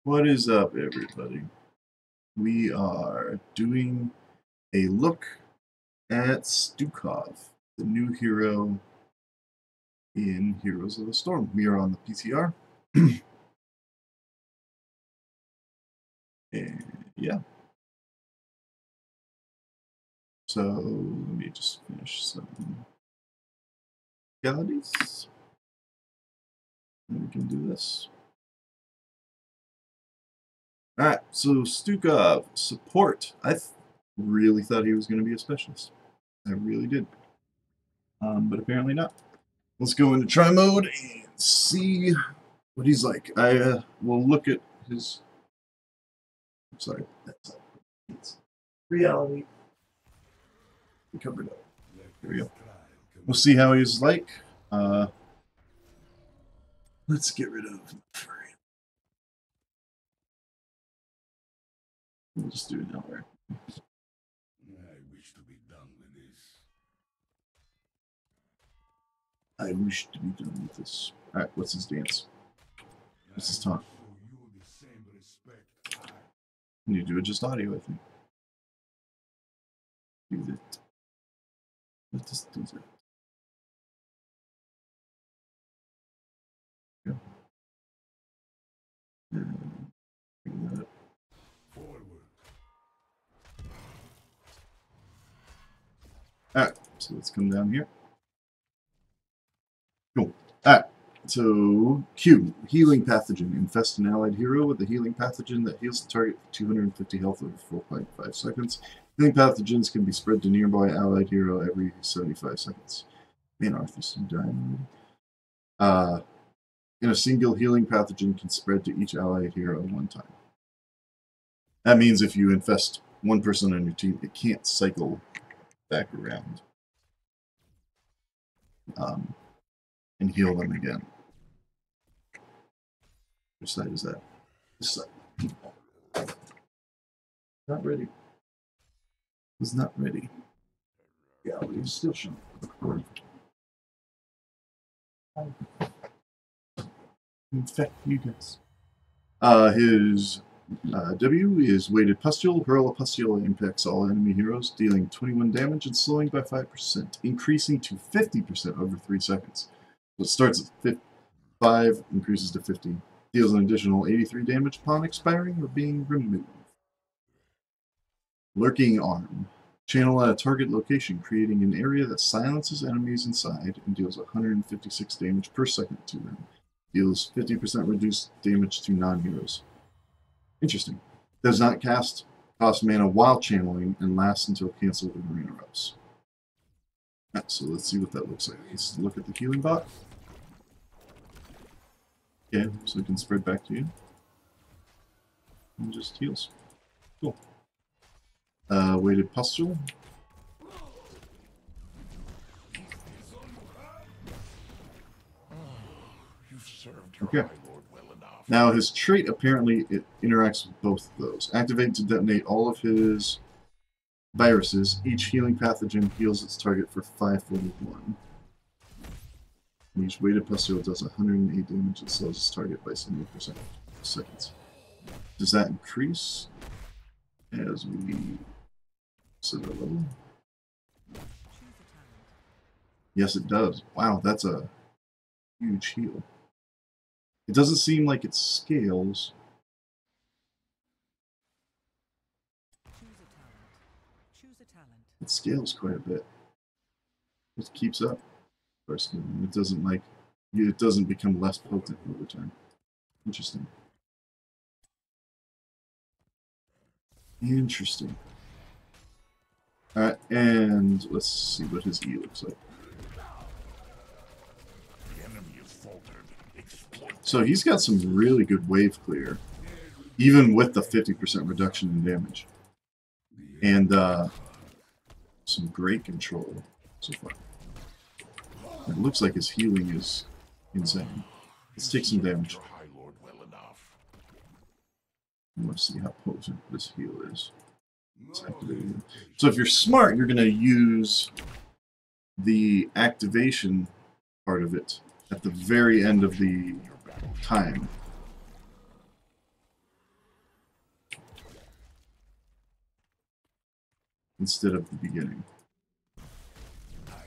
What is up, everybody? We are doing a look at Stukov, the new hero in Heroes of the Storm. We are on the PTR. And yeah. So let me just finish some legalities. And we can do this. Alright, so Stukov, support. I really thought he was going to be a specialist. I really did. But apparently not. Let's go into try mode and see what he's like. I will look at his... Sorry, that's not reality. We covered up. There we go. We'll see how he's like. Let's get rid of... We'll just do it now, right? I wish to be done with this. I wish to be done with this. Alright, what's his dance? What's his taunt? You need to do it just audio, I think. Do that. Let us do that. Yeah. Bring that up. Alright, so let's come down here. Cool. Alright, so Q, healing pathogen. Infest an allied hero with a healing pathogen that heals the target for 250 health over 4.5 seconds. Healing pathogens can be spread to nearby allied hero every 75 seconds. Man, Arthur's dying already. And a single healing pathogen can spread to each allied hero at one time. That means if you infest one person on your team, it can't cycle back around and heal them again. Which side is that? This side. Not ready. He's not ready. Yeah, he's still showing. Infect you guys. His W is Weighted Pustule. Hurl a pustule impacts all enemy heroes, dealing 21 damage and slowing by 5%, increasing to 50% over 3 seconds. So it starts at 5, increases to 50, deals an additional 83 damage upon expiring or being removed. Lurking Arm. Channel at a target location, creating an area that silences enemies inside and deals 156 damage per second to them. Deals 50% reduced damage to non-heroes. Interesting. Does not cost mana while channeling and lasts until canceled in arena reps. Right, so let's see what that looks like. Let's look at the healing bot. Okay, so it can spread back to you. And just heals. Cool. Weighted Pustule. Okay. Now his trait, apparently, it interacts with both of those. Activate to detonate all of his viruses. Each healing pathogen heals its target for 541. And each weighted pustule does 108 damage and slows its target by 70% seconds. Does that increase as we set a level? Yes, it does. Wow, that's a huge heal. It doesn't seem like it scales. It scales quite a bit. It keeps up. It doesn't like it doesn't become less potent over time. Interesting. Interesting. Alright, and let's see what his E looks like. So he's got some really good wave clear, even with the 50% reduction in damage. And some great control so far. It looks like his healing is insane. Let's take some damage. Let's see how potent this heal is. So if you're smart, you're going to use the activation part of it at the very end of the time. instead of the beginning. Are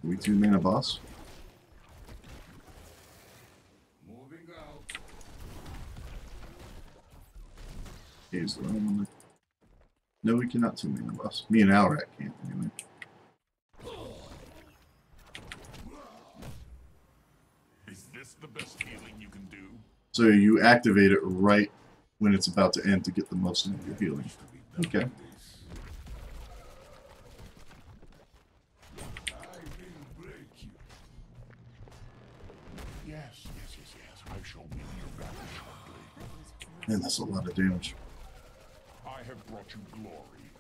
we 2-mana boss? Moving out. Here's the wrong one. No, we cannot 2-mana boss. Me and Alrak can't, anyway. Is this the best healing you can do? So you activate it right when it's about to end to get the most out of your healing. Okay. Yes. I shall win your battle shortly. Man, that's a lot of damage. I have brought you glory.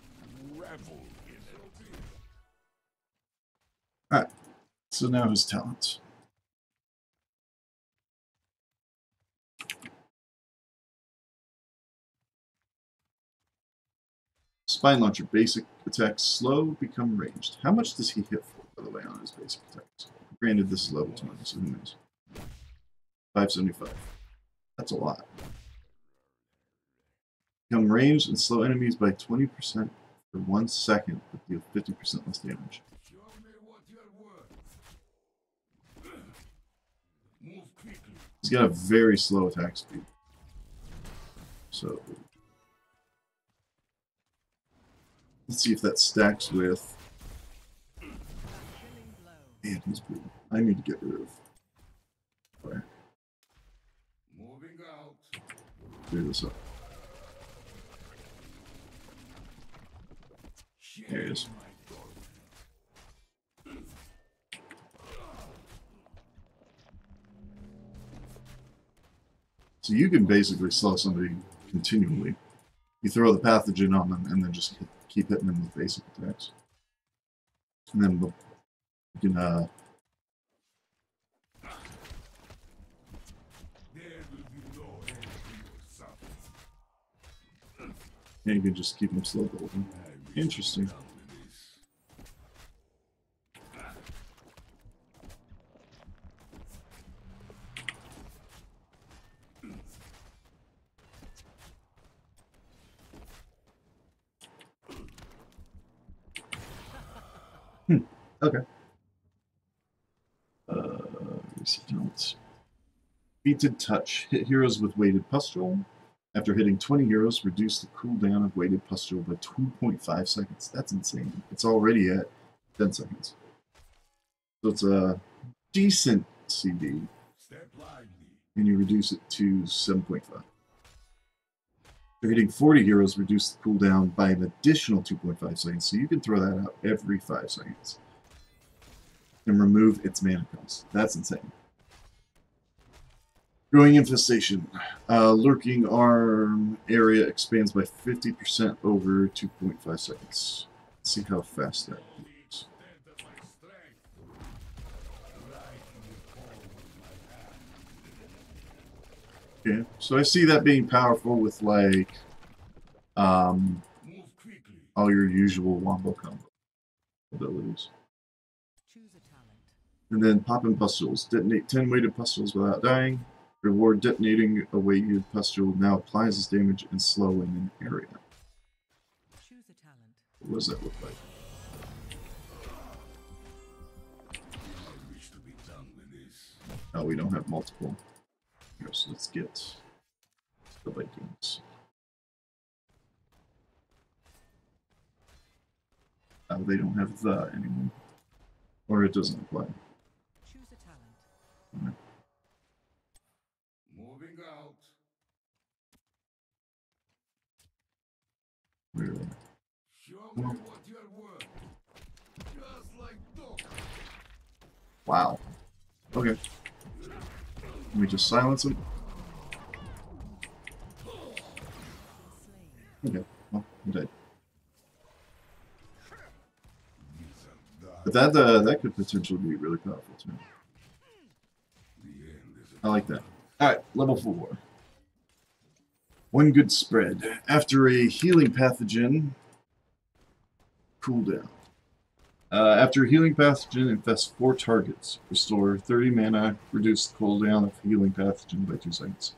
Revel in it. Alright. So now his talents. Spine Launcher, basic attacks slow, become ranged. How much does he hit for, by the way, on his basic attacks? Granted, this is level 20, so who knows? 575. That's a lot. Become ranged and slow enemies by 20% for 1 second, but deal 50% less damage. Show me what you're worth. Move quickly. He's got a very slow attack speed. So let's see if that stacks with. Man, he's brutal. I need to get rid of fire. Moving out. Clear this up. There it is. So you can basically slow somebody continually. You throw the pathogen on them and then just keep hitting them with basic attacks. And then you can yeah, you can just keep them slow golden. Interesting. Okay. Beated Touch. Hit heroes with Weighted Pustule. After hitting 20 heroes, reduce the cooldown of Weighted Pustule by 2.5 seconds. That's insane. It's already at 10 seconds. So it's a decent CD. And you reduce it to 7.5. After hitting 40 heroes, reduce the cooldown by an additional 2.5 seconds. So you can throw that out every 5 seconds. And remove its mana cost. That's insane. Growing Infestation. Lurking Arm area expands by 50% over 2.5 seconds. Let's see how fast that moves. Okay, so I see that being powerful with like all your usual wombo combo abilities. And then Poppin' Pustules. Detonate 10 weighted pustules without dying. Reward detonating a weighted pustule now applies its damage and slow in an area. What does that look like? Oh, we don't have multiple. Here, so let's get the Vikings. They don't have the anymore. Or it doesn't apply. Right. Moving out. Where are they? Show me what you're worth. Just like dog. Wow. Okay. Let me just silence him. Okay. Well, I'm dead. But that could potentially be really powerful too. I like that. Alright, level 4. One good spread. After a healing pathogen, cooldown. After a healing pathogen infests 4 targets, restore 30 mana, reduce the cooldown of healing pathogen by 2 seconds.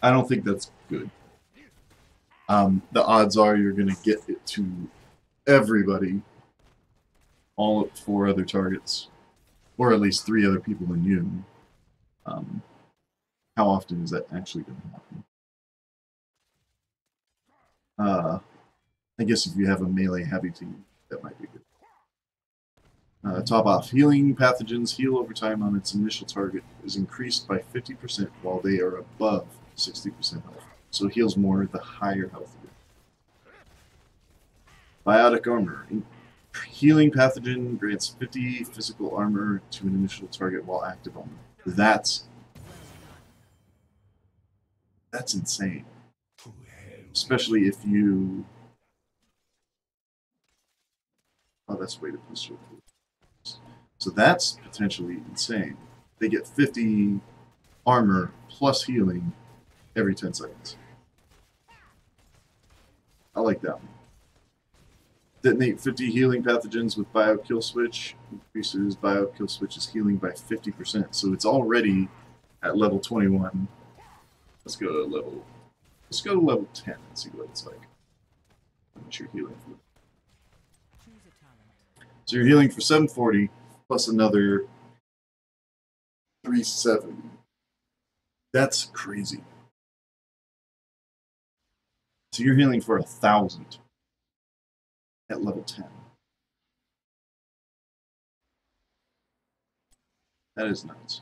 I don't think that's good. the odds are you're going to get it to everybody, all 4 other targets, or at least 3 other people than you. How often is that actually going to happen? I guess if you have a melee heavy team, that might be good. Top off. Healing pathogens heal over time on its initial target is increased by 50% while they are above 60% health. So it heals more the higher health you get. Biotic armor. Healing pathogen grants 50 physical armor to an initial target while active on them. That's insane. Especially if you... Oh, that's weighted plus. So that's potentially insane. They get 50 armor plus healing every 10 seconds. I like that one. Detonate 50 healing pathogens with bio kill switch. Increases bio kill switch's healing by 50%. So it's already at level 21. Let's go to level 10 and see what it's like. How much you're healing for. So you're healing for 740 plus another 370. That's crazy. So you're healing for 1,000 at level 10. That is nuts.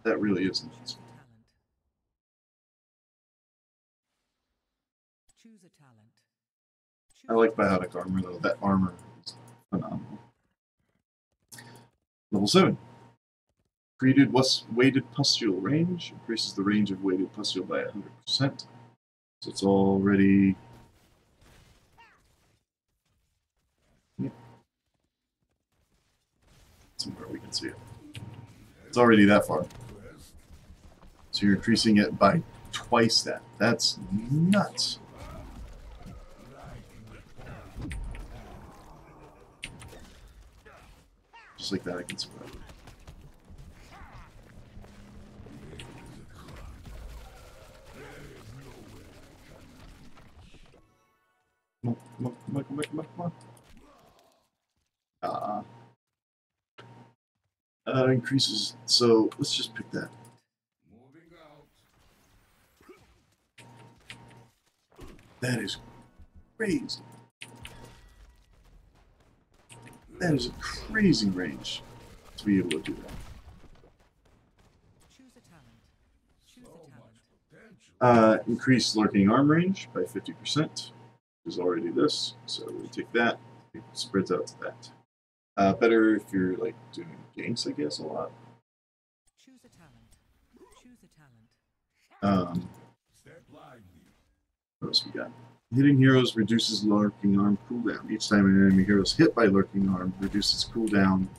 That really is nuts. I like biotic armor though. That armor is phenomenal. Level 7. Created weighted pustule range. Increases the range of weighted pustule by 100%. So it's already... Yeah. Somewhere we can see it. It's already that far. So you're increasing it by twice that. That's nuts. Just like that, I can survive it. Come on. Increases. So let's just pick that. That is crazy. That is a crazy range to be able to do that. Increase lurking arm range by 50%. Is already this, so we take that. It spreads out to that. Better if you're like doing ganks, I guess, a lot. What else we got? Hitting heroes reduces lurking arm cooldown. Each time an enemy hero is hit by lurking arm, reduces cooldown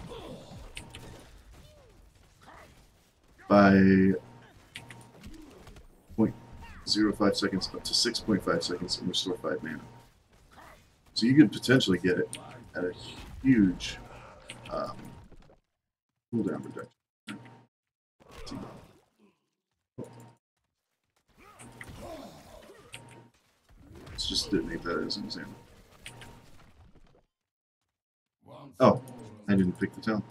by 0.05 seconds up to 6.5 seconds and restore 5 mana. So you could potentially get it at a huge cooldown reduction. Let's just detonate that as an example. Oh, I didn't pick the town.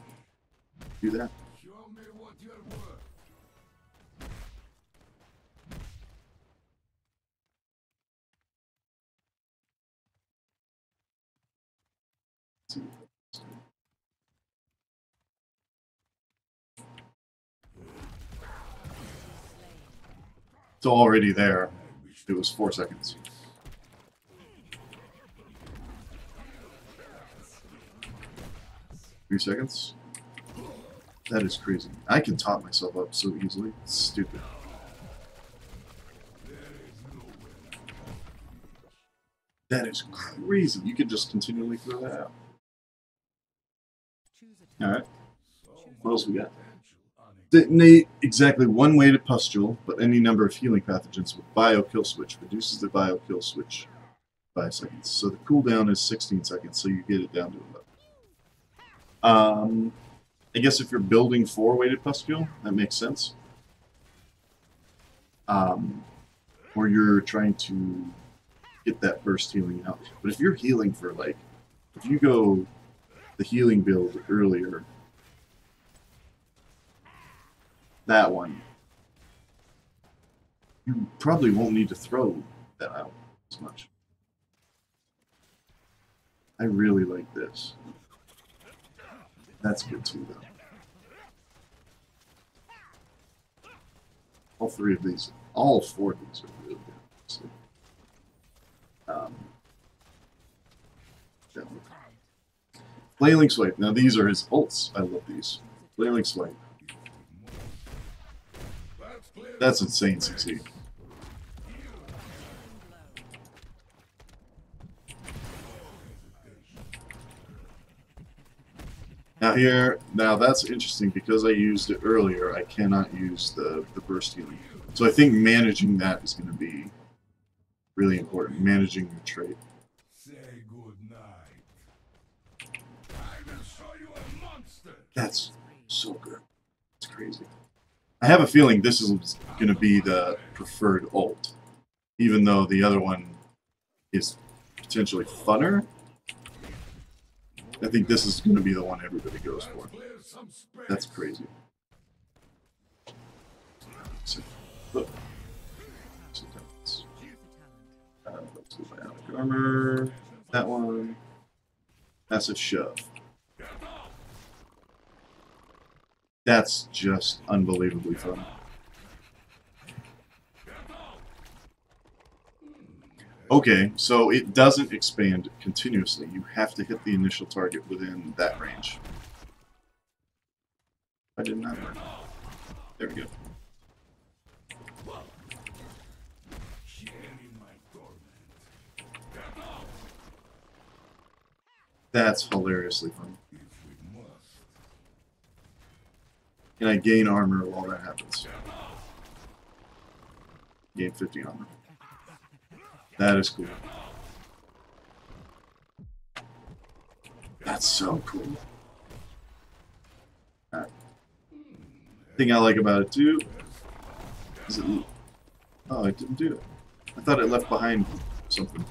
Do that. It's already there. It was 4 seconds. Three seconds? That is crazy. I can top myself up so easily. It's stupid. That is crazy. You could just continually throw that out. Alright. What else we got? Detonate exactly one weighted pustule, but any number of healing pathogens with bio kill switch. Reduces the bio kill switch by 5 seconds. So the cooldown is 16 seconds, so you get it down to 11. I guess if you're building 4 weighted pustule, that makes sense. or you're trying to get that burst healing out. But if you're healing for like, if you go the healing build earlier, that one, you probably won't need to throw that out as much. I really like this. That's good too, though. All three of these, all four of these are really good. So, Flailing Swipe. Now these are his ults. I love these. Flailing Swipe. That's insane, succeed. Now that's interesting because I used it earlier. I cannot use the burst healing. So I think managing that is going to be really important. Managing your trait. Say good night. I will show you a monster. That's so good. It's crazy. I have a feeling this is going to be the preferred ult, even though the other one is potentially funner. I think this is going to be the one everybody goes for. That's crazy. So, look. Let's do bionic armor. That one. Massive shove. That's just unbelievably fun. Okay, so it doesn't expand continuously. You have to hit the initial target within that range. I did not work. There we go. That's hilariously fun. And I gain armor while that happens. Gain 50 armor. That is cool. That's so cool. Right. Thing I like about it too is it. Oh, it didn't do it. I thought it left behind something.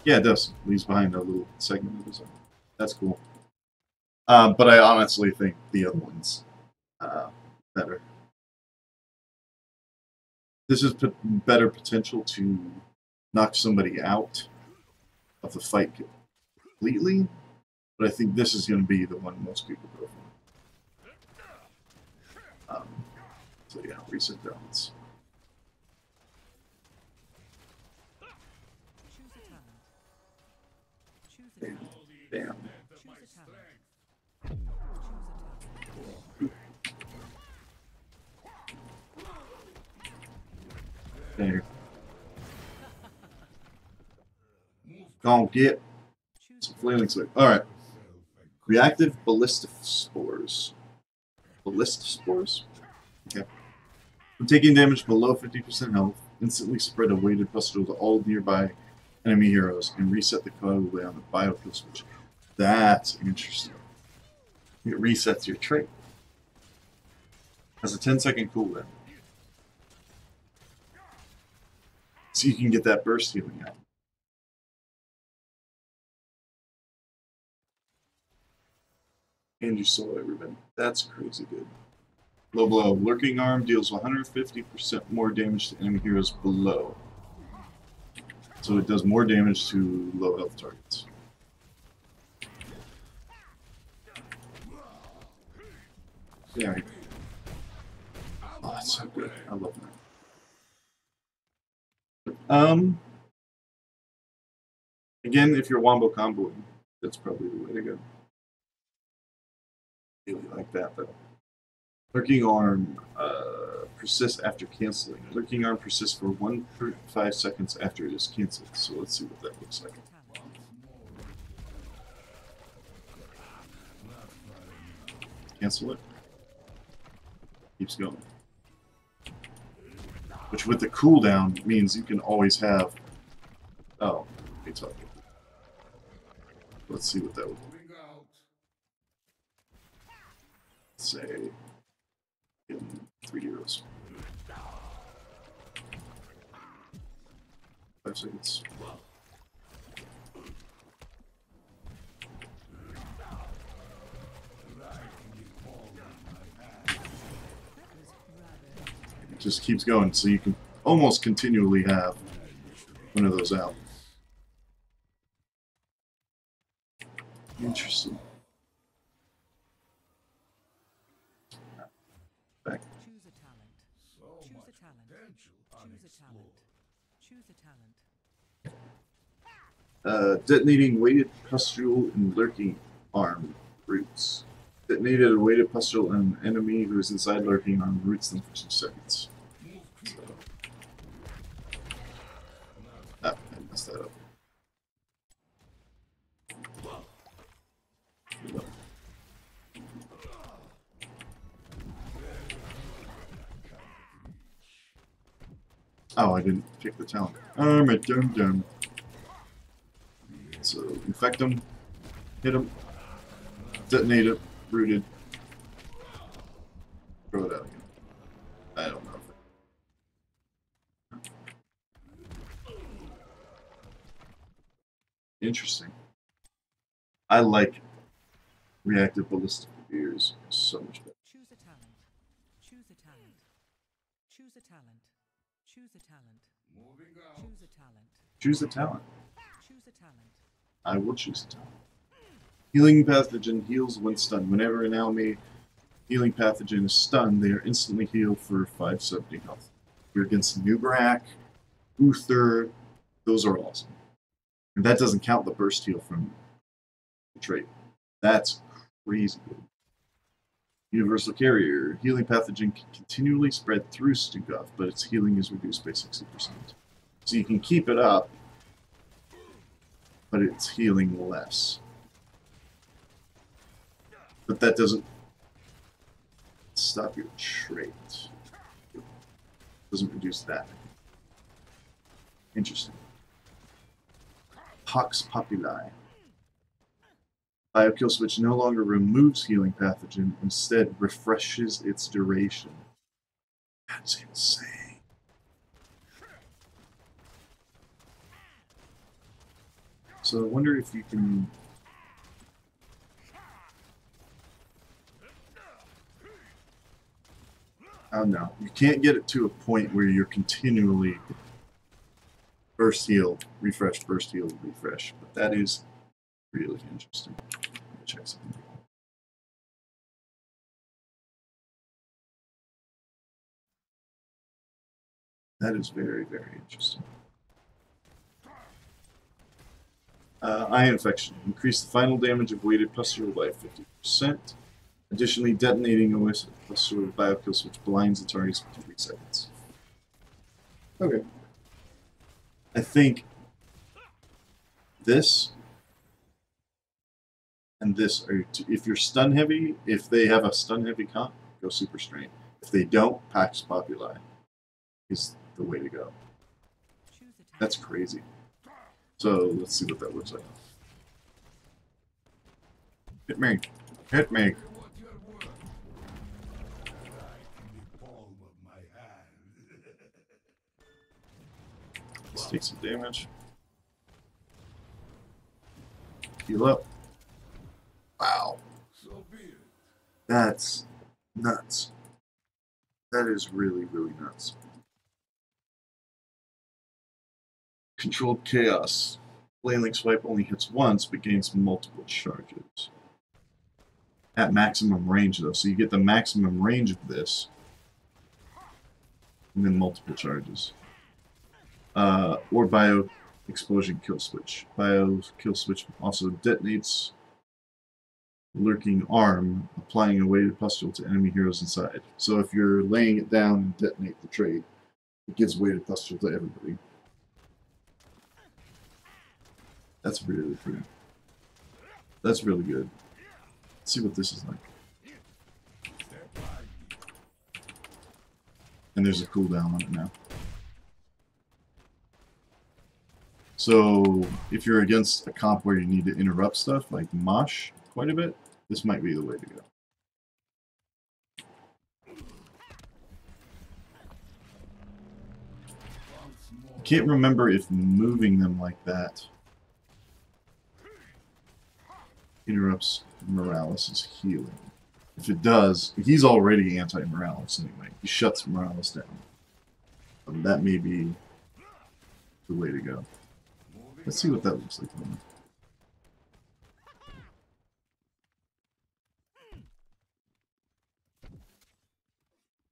Yeah, it does. It leaves behind a little segment of the zone. That's cool. But I honestly think the other one's better. This is better potential to knock somebody out of the fight completely, but I think this is going to be the one most people go for. So yeah, reset balance. Bam. Bam. There. Gonna get some flailing swipe. Alright. Reactive ballistic spores. Ballistic spores? Okay. When taking damage below 50% health, instantly spread a weighted pustule to all nearby enemy heroes and reset the cooldown on the biokill switch. That's interesting. It resets your trait. Has a 10-second cooldown. So you can get that burst healing out. And you saw everybody. That's crazy good. Low blow. Lurking arm deals 150% more damage to enemy heroes below. So it does more damage to low health targets. Yeah. Oh, that's so good. I love that. Again, if you're wombo comboing, that's probably the way to go. Really like that though. Lurking arm persists after canceling. Lurking arm persists for 1.5 seconds after it is canceled. So let's see what that looks like. Cancel it. Keeps going. Which with the cooldown means you can always have. Oh, it's okay. Let's see what that would be. Say in 3 heroes. 5 seconds. It just keeps going, so you can almost continually have one of those out. Interesting. Back. Choose a talent. Choose a talent. Choose a talent. Choose a talent. Detonating weighted pustule and lurking arm roots. Detonated a weighted pustule on an enemy who is inside lurking arm roots them for 2 seconds. So. Ah, I messed that up. Oh, I didn't pick the talent. Armor dum. So, infect them, hit them, detonate it, rooted, throw it out again. I don't know if it... Interesting. I like reactive ballistic gears so much better. Choose a talent. Choose a talent. Choose a talent. Choose a talent. Moving out. Choose a talent. Choose a talent. Choose a talent. I will choose a talent. Healing pathogen heals when stunned. Whenever an enemy healing pathogen is stunned, they are instantly healed for 570 health. If you're against Nubarak, Uther, those are awesome. And that doesn't count the burst heal from the trait. That's crazy good. Universal Carrier. Healing pathogen can continually spread through Stukov, but its healing is reduced by 60%. So you can keep it up, but it's healing less. But that doesn't stop your trait. It doesn't reduce that. Interesting. Pox Populi. Biokill switch no longer removes healing pathogen, instead refreshes its duration. That's insane. So I wonder if you can... Oh no, you can't get it to a point where you're continually burst heal, refresh, burst heal, refresh. But that is really interesting. Let me check something. That is very, very interesting. Eye infection. Increase the final damage of weighted pustule by 50%. Additionally, detonating a pustule biokill switch blinds the targets for 3 seconds. Okay. I think this and this are, if you're stun heavy, if they have a stun heavy comp, go super strain. If they don't, Pax Populi is the way to go. That's crazy. So let's see what that looks like. Hit me. Hit me. Let's take some damage. Heal up. Wow. That's nuts. That is really, really nuts. Controlled Chaos. Flailing Swipe only hits once, but gains multiple charges. At maximum range, though. So you get the maximum range of this. And then multiple charges. Or Bio Explosion Kill Switch. Bio Kill Switch also detonates Lurking Arm, applying a weighted pustule to enemy heroes inside. So if you're laying it down and detonate the trait, it gives weighted pustule to everybody. That's really cool. That's really good. Let's see what this is like. And there's a cooldown on it now. So if you're against a comp where you need to interrupt stuff, like Mosh quite a bit, this might be the way to go. can't remember if moving them like that interrupts Morales' healing. If it does, he's already anti-Morales anyway. He shuts Morales down. That may be the way to go. Let's see what that looks like.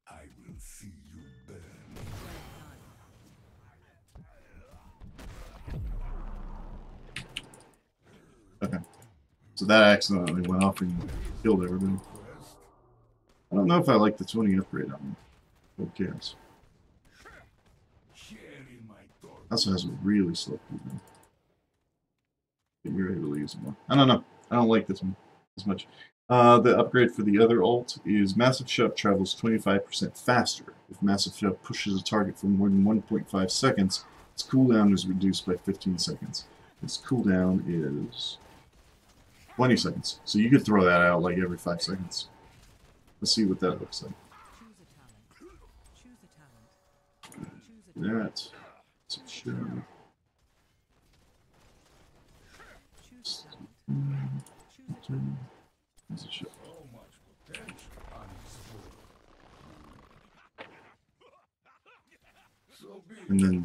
I will see you burn. Okay. So that accidentally went off and killed everybody. I don't know if I like the 20 upgrade on Old Chaos. Also has a really slow cooldown. You're able to use it more. I don't know. I don't like this one as much. The upgrade for the other ult is Massive Shove travels 25% faster. If Massive Shove pushes a target for more than 1.5 seconds, its cooldown is reduced by 15 seconds. Its cooldown is 20 seconds. So you could throw that out like every 5 seconds. Let's see what that looks like. Choose a talent. Choose a talent. That. So sure. Choose a talent. Choose a talent. That's a shot. So much potential unexplored. So be And then,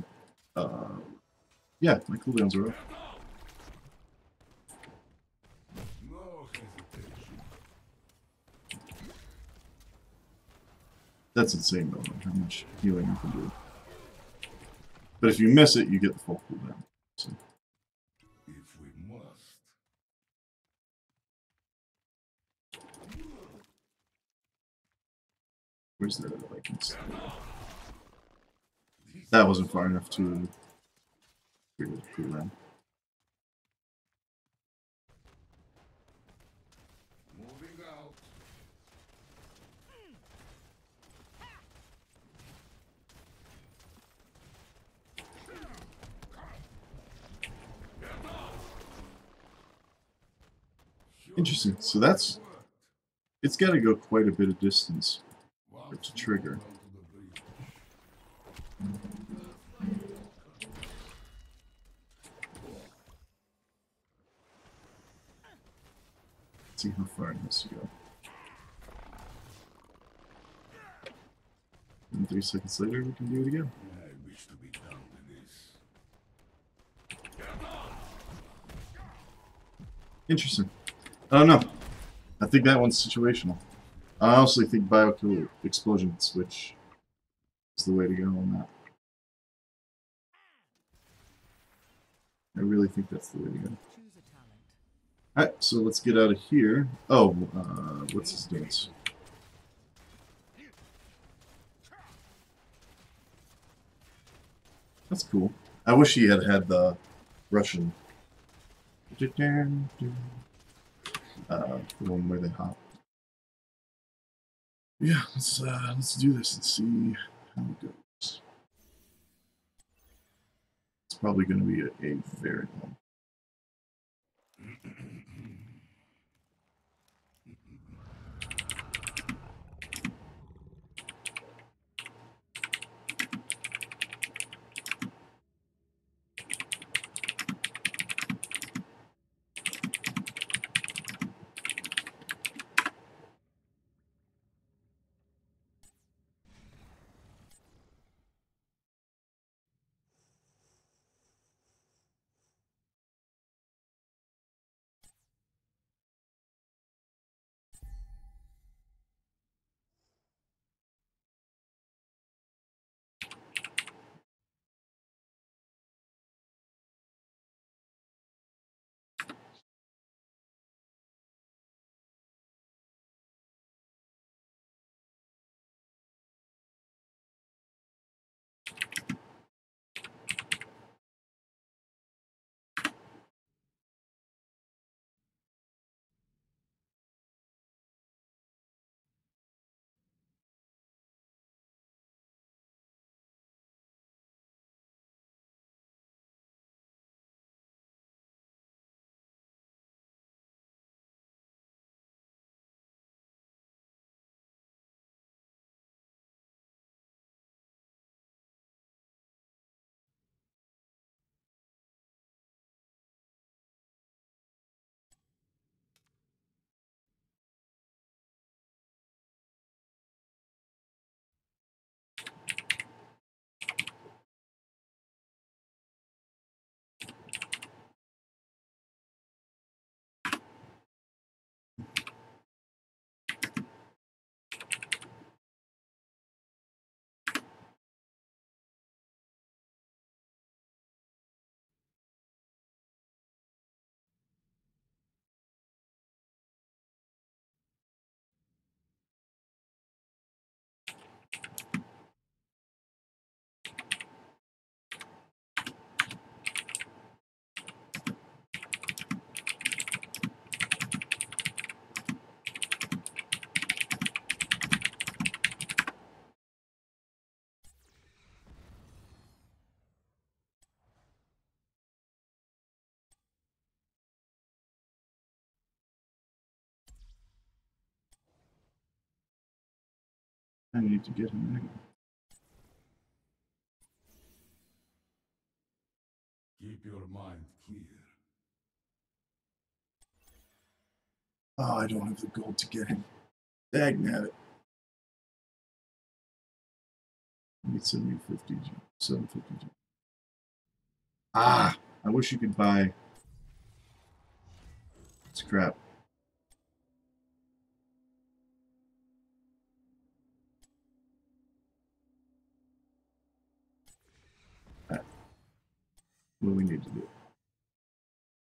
yeah, my cooldowns are up. no hesitation. That's insane though, how much healing you can do. But if you miss it, you get the full cooldown. So, If we must. where's the Vikings? That wasn't far enough to get the cooldown. Moving out. Interesting. So that's, it's got to go quite a bit of distance for it to trigger. Let's see how far it has to go. And 3 seconds later, we can do it again. I wish to be done with this. Interesting. I don't know. I think that one's situational. I honestly think Biokill Explosion Switch is the way to go on that. I really think that's the way to go. Choose a talent. Alright, so let's get out of here. Oh, what's his dance? That's cool. I wish he had had the Russian. The one where they hop. Yeah, let's do this and see how it goes. It's probably going to be a very long. I need to get him anyway. Keep your mind clear. Oh, I don't have the gold to get him. Dagnabbit. I need 750 G. 750 G. Ah! I wish you could buy. It's crap. What do we need to do?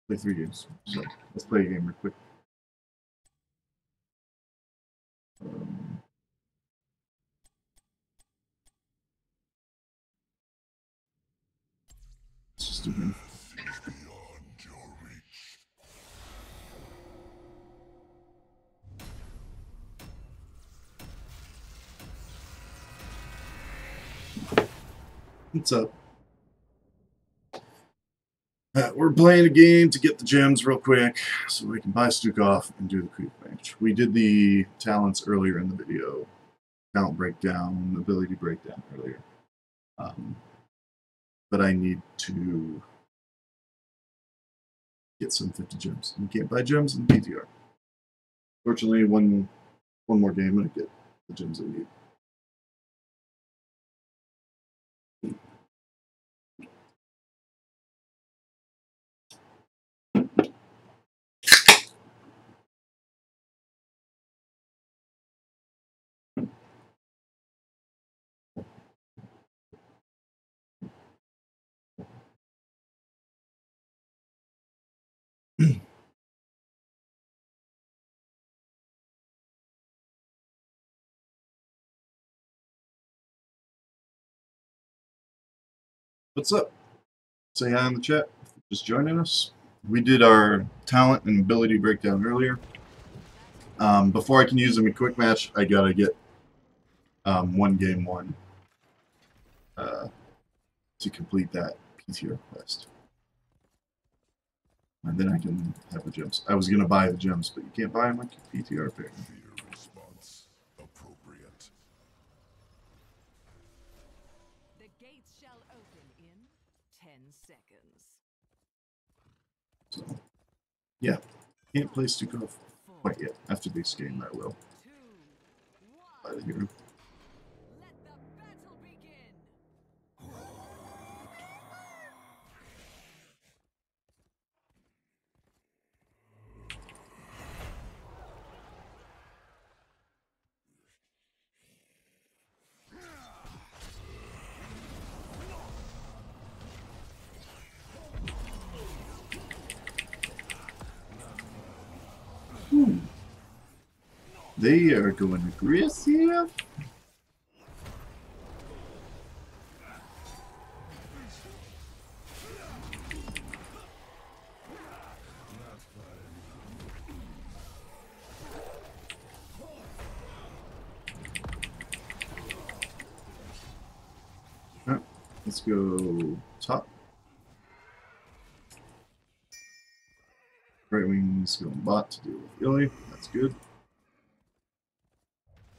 Play 3 games. So let's play a game real quick. Let's just do him. Beyond your reach. What's up? We're playing a game to get the gems real quick so we can buy Stukov and do the quick match. We did the talents earlier in the video. Talent breakdown, ability breakdown earlier. But I need to get some 50 gems. You can't buy gems in PTR. Fortunately, one more game and I get the gems I need. What's up? Say hi in the chat if you're just joining us. We did our talent and ability breakdown earlier. Before I can use them in quick match, I gotta get one game one to complete that PTR quest. And then I can have the gems. I was gonna buy the gems, but you can't buy them like PTR apparently. Fear response appropriate. The gates shall open in 10 seconds. So, yeah, can't play Stukov quite yet. After this game, I will 2, buy 1. the hero. Let the battle begin. They are going aggressive. Alright, let's go top. Right wing's going bot to deal with Illy. That's good.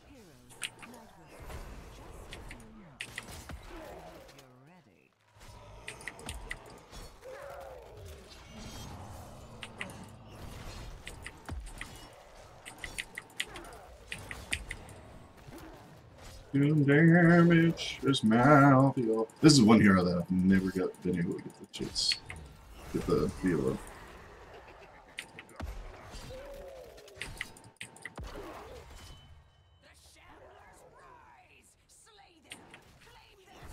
Heroes, not with just a few more. Hope you're ready. Doing damage. There's Malthael. This is one hero that I've never been able to get the chase. Get the feel of. The Shamblers rise! Slay them! Claim their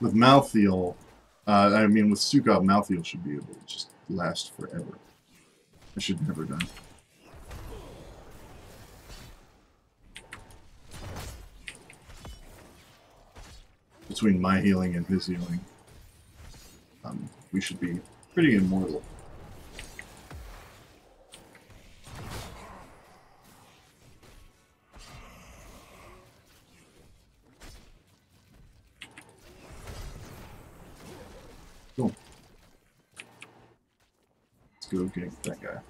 With Malthael, I mean with Stukov, Malthael should be able to just last forever. I should never die. between my healing and his healing, we should be pretty immortal. Cool. Let's go get that guy.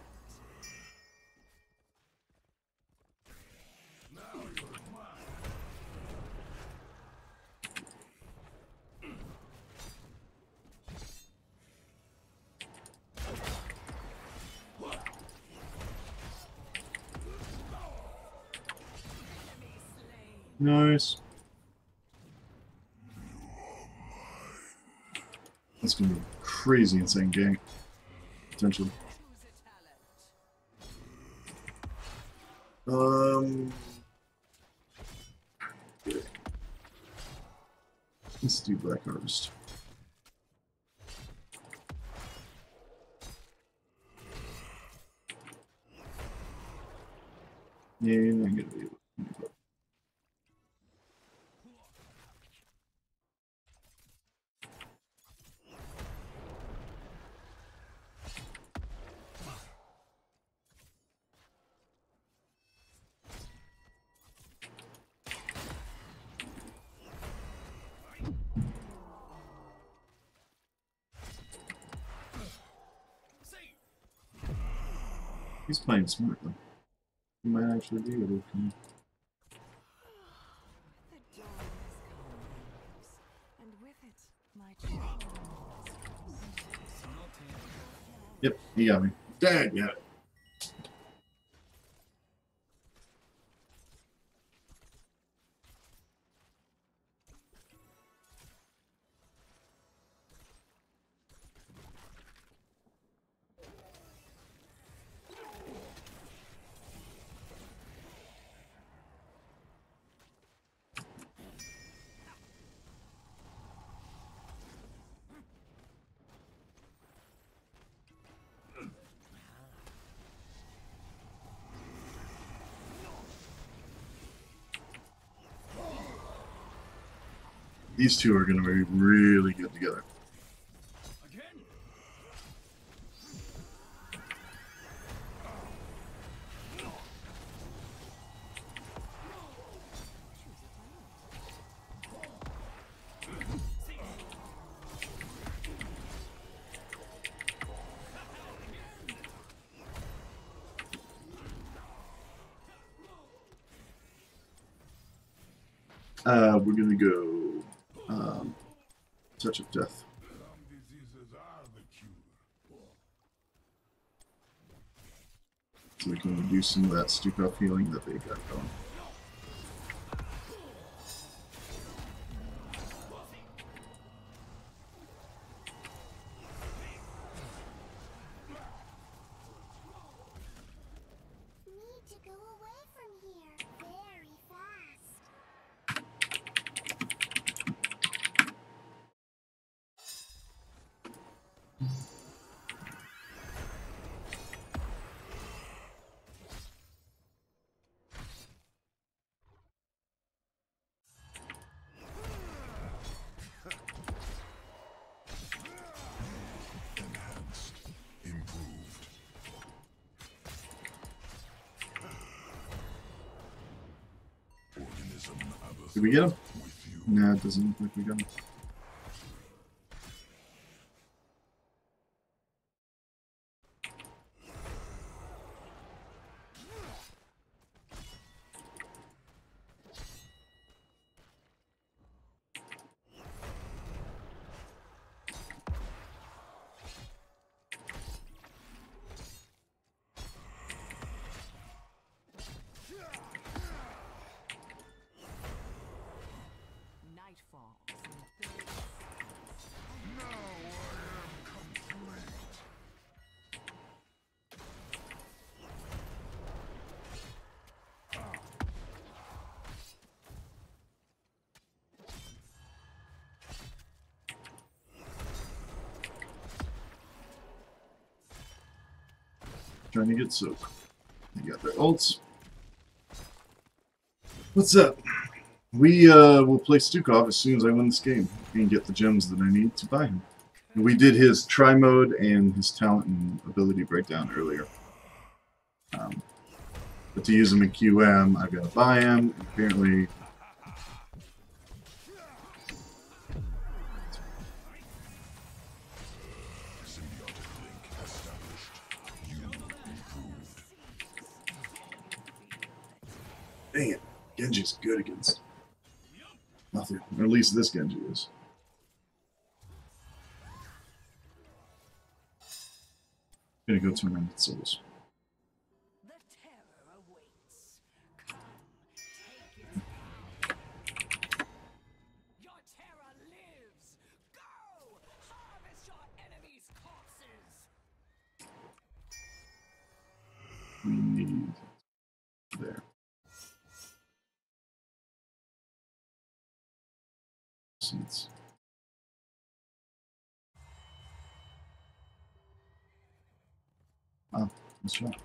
Nice. That's gonna be a crazy insane gang. Potentially. Let's do Black Harvest. Yeah, I'm gonna be able to. He's playing smart though. He might actually be able to. The dawn has come, and with it, my child. Yep, he got me. Dad, yeah. These two are going to be really good together. We're going to go Touch of Death. Some diseases are the cure. So we can reduce some of that Stukov healing that they got going. Need to go away from here very fast. Enhanced. Improved. Organism of Did we get him? with you. Nah, it doesn't look like we got him. Night falls in 30 Now I am complete. Trying to get soak. They got their ults. What's up? We will play Stukov as soon as I win this game and get the gems that I need to buy him. We did his tri-mode and his talent and ability breakdown earlier. But to use him in QM, I've got to buy him. Apparently, dang it, Genji's good against nothing. Or at least this Genji is. Gonna go 200 souls. The terror awaits. Come, take its power. Your terror lives. Go! Harvest your enemies' corpses. We need there. Seeds. Oh, that's right.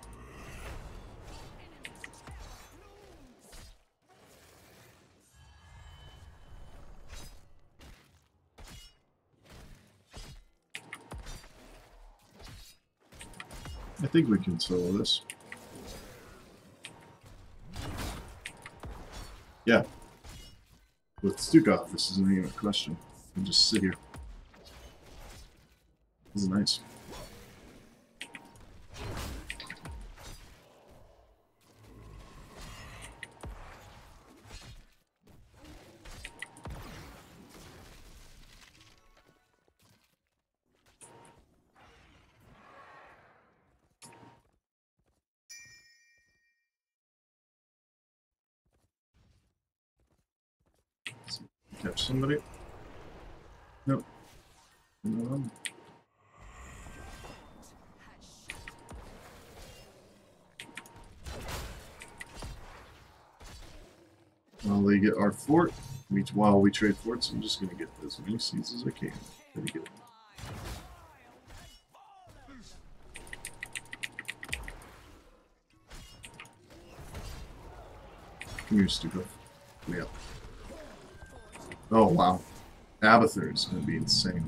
I think we can solo this. Yeah. With Stukov, this isn't even a question. I can just sit here. This is nice. Catch somebody. Nope. No. While they get our fort, while we trade forts, I'm just going to get as many seeds as I can. Pretty good. Come here, Stukov. Yeah. Oh, wow. Abathur is going to be insane.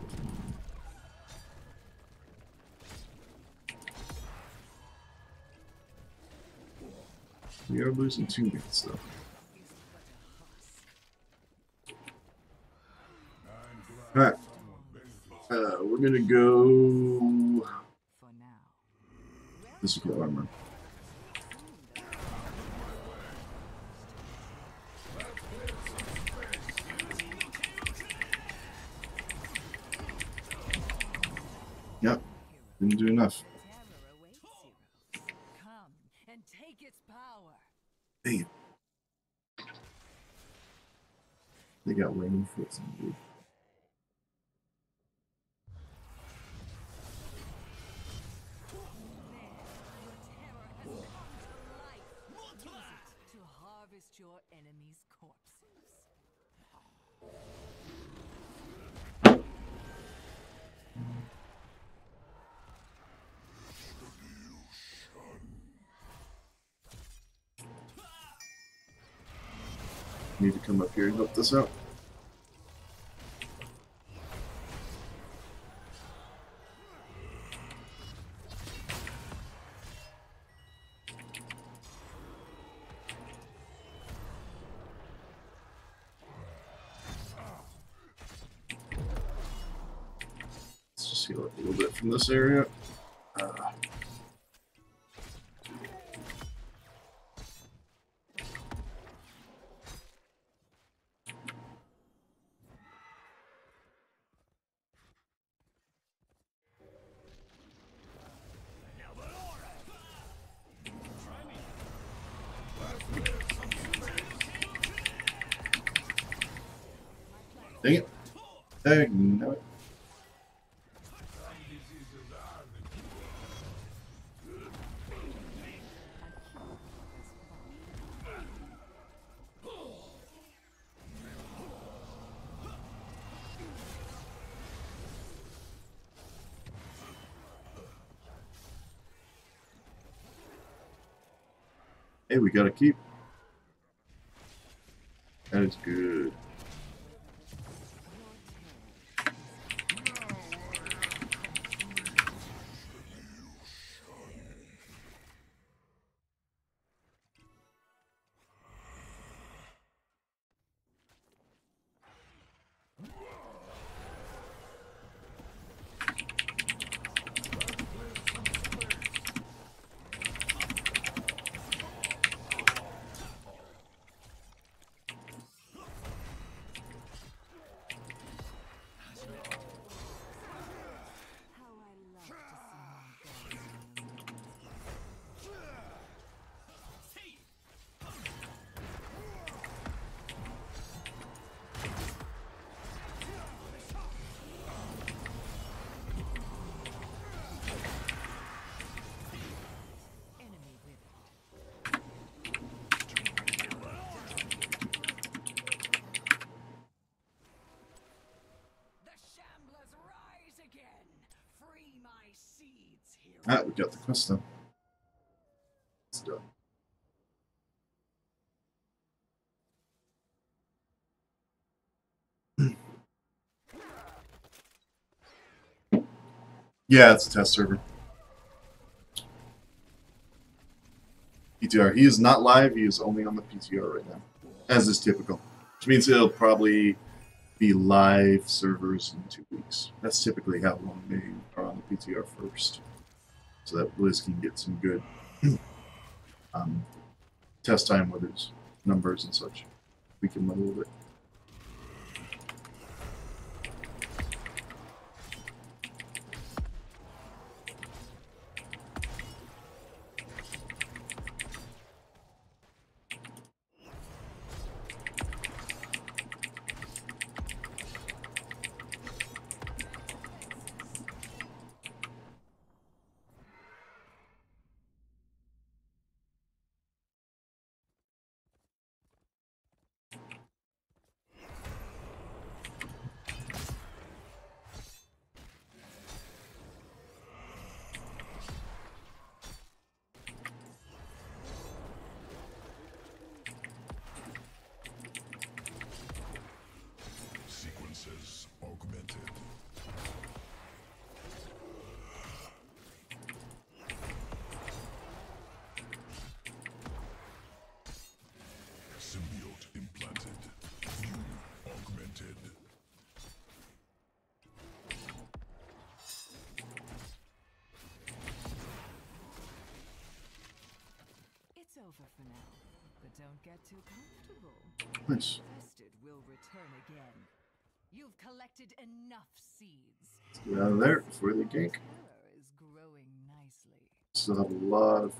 We are losing 2 minutes, though. Alright. We're going to go For now. physical armor. Yep, didn't do enough. Terror awaits you. Come and take its power. Dang it. They got wing foots and dude. To harvest your enemies' corpses. Need to come up here and help this out. Let's just heal up a little bit from this area. Dang it. Dang, no. Hey, we got to keep. That is good. How I love to see my enemy with it. The Shamblers rise again. Free my seeds, hero. Ah, we got the quest done. It's done. Yeah, it's a test server. PTR. He is not live. He is only on the PTR right now, as is typical. Which means it'll probably be live servers in 2 weeks. That's typically how long they are on the PTR first, so that Blizz can get some good test time with his numbers and such. We can run a little bit. Sequences augmented. Symbiote implanted. You augmented. It's over for now, but don't get too comfortable. Nice. Infested will return again. You've collected enough seeds. Let's get out of there before they gank. Terror is growing nicely. Still have a lot of.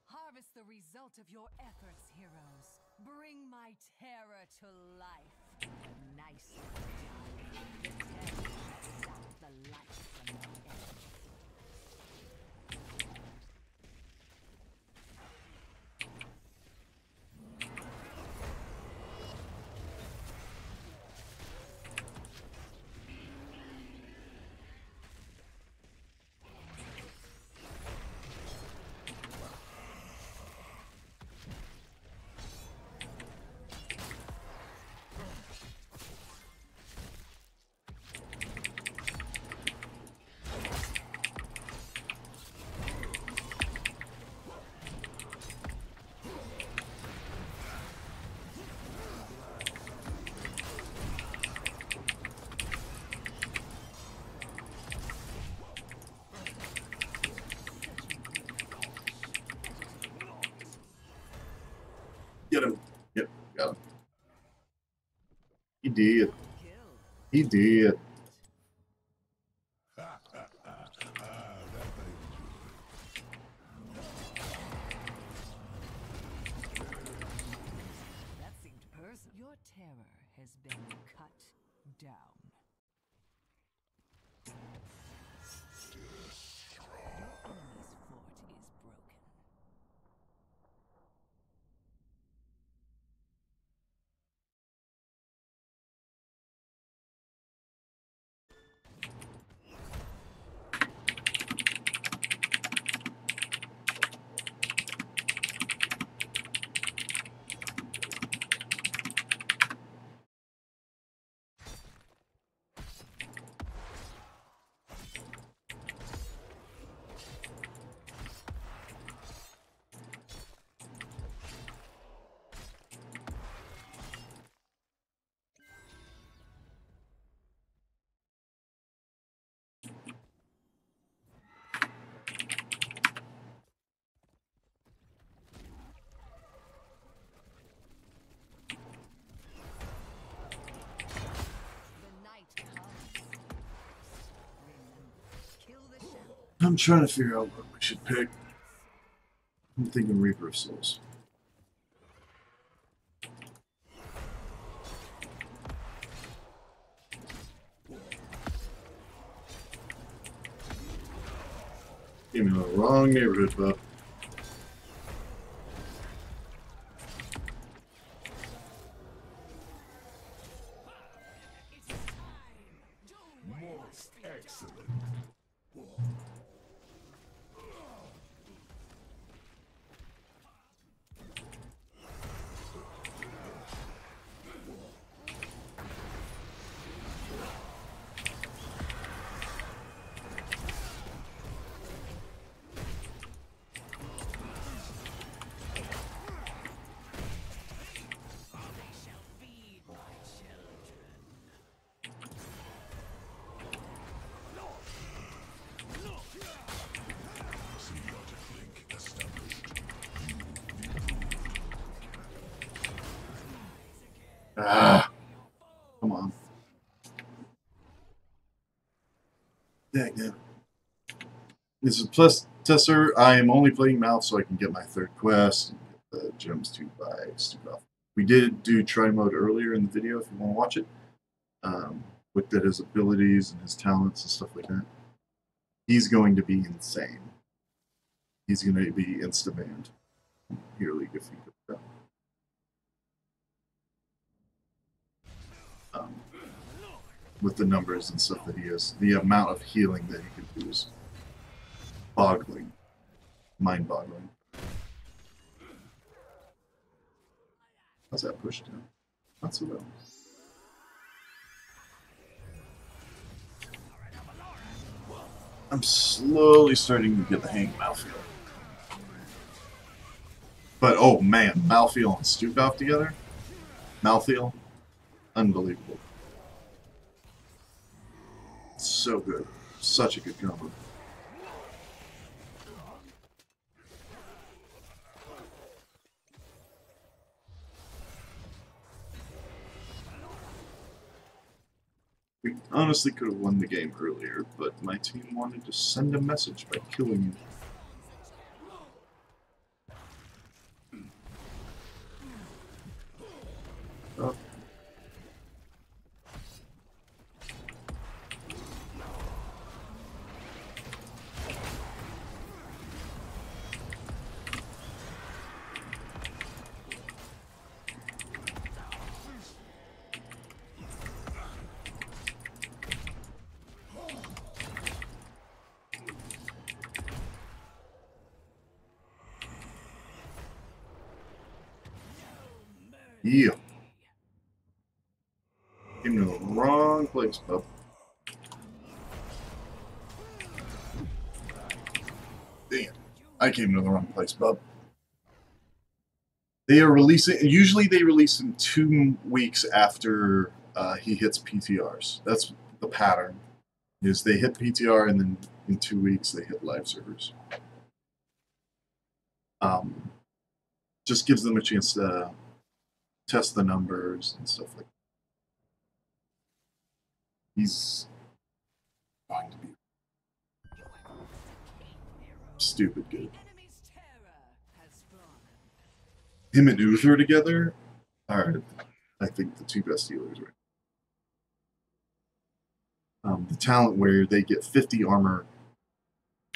Harvest the result of your efforts, heroes. Bring my terror to life. Nicely done. The terror shuts out the light from your enemy. Get him. Yep, got him. He did. Kill. He did. That seemed personal. Your terror has been cut down. I'm trying to figure out what we should pick. I'm thinking Reaper of Souls. Came in the wrong neighborhood, bub. Most excellent. Ah, come on. Dang it. This is plus tester. I am only playing mouth so I can get my third quest and get the gems to buy Stukov. We did do try mode earlier in the video if you want to watch it. Looked at his abilities and his talents and stuff like that. He's going to be insane. He's going to be insta-banned. Here, League, if you could. With the numbers and stuff that he has, the amount of healing that he can do is boggling, mind-boggling. How's that pushed down? Not so well. I'm slowly starting to get the hang of Malfield. But oh man, Malfield and Stukov together? Malfield? Unbelievable. So good. Such a good combo. We honestly could have won the game earlier, but my team wanted to send a message by killing you. Oh. Yeah. Came to the wrong place, bub. Damn. I came to the wrong place, bub. They are releasing, usually they release in 2 weeks after he hits PTRs. That's the pattern, is they hit PTR and then in 2 weeks they hit live servers. Just gives them a chance to test the numbers and stuff like that. He's going to be stupid good. Him and Uther together are, I think, the 2 best healers right. The talent where they get 50 armor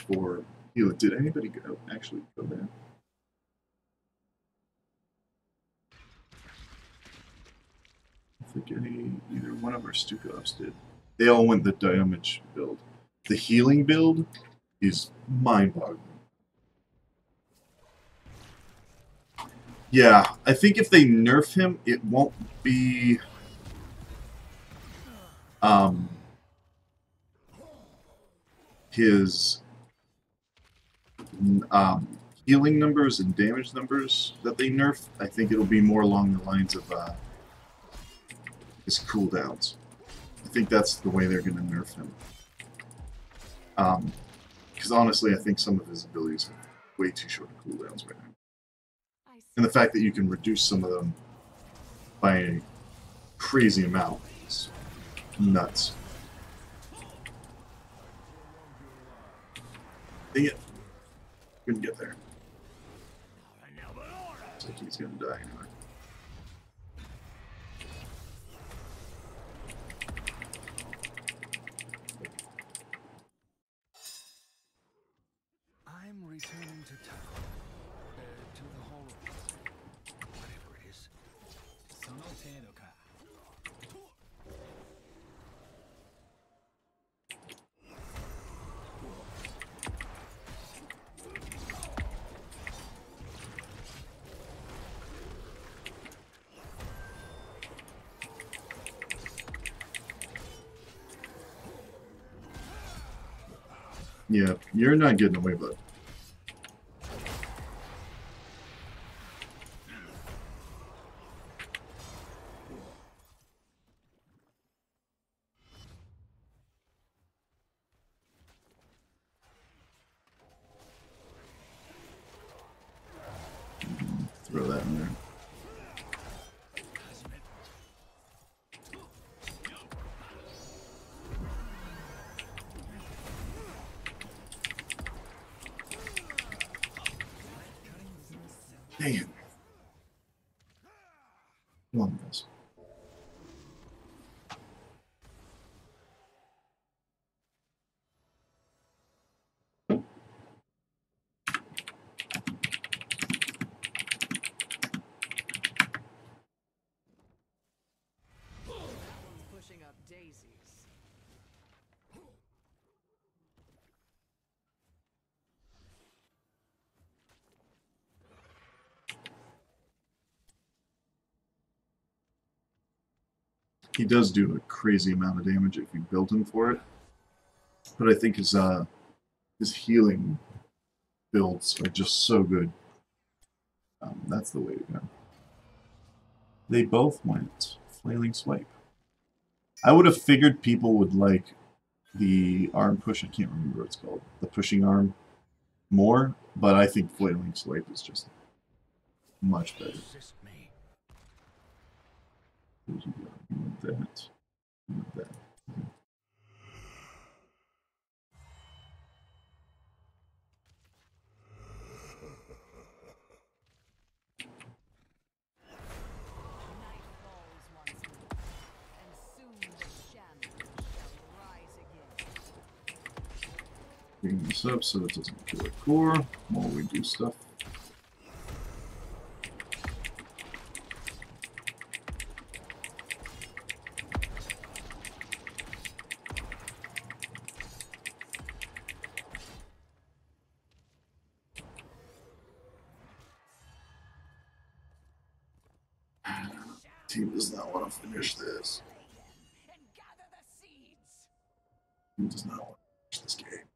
for healing. Did anybody actually go there? I think either one of our Stukovs did. They all went the damage build. The healing build is mind-boggling. Yeah, I think if they nerf him, it won't be his healing numbers and damage numbers that they nerf. I think it'll be more along the lines of his cooldowns. I think that's the way they're going to nerf him. Because honestly, I think some of his abilities have way too short of cooldowns right now. And the fact that you can reduce some of them by a crazy amount is nuts. Dang it. Couldn't get there. Looks like he's gonna die anyway. I'm returning to town. To the hall. Whatever it is. その程度か. Yeah, you're not getting away, bud. Throw that in there. Dang it. Come on, guys. Pushing up daisies. He does do a crazy amount of damage if you build him for it, but I think his healing builds are just so good. That's the way to go. They both went flailing swipe. I would have figured people would like the arm push. I can't remember what it's called. The pushing arm more, but I think flailing swipe is just much better. Assist me. You want that. You want that. Night falls once more, and soon the shambles shall rise again. Bring this up so it doesn't kill a core while we do stuff. Team does not want to finish this. And gather the seeds. Team does not want to finish this game.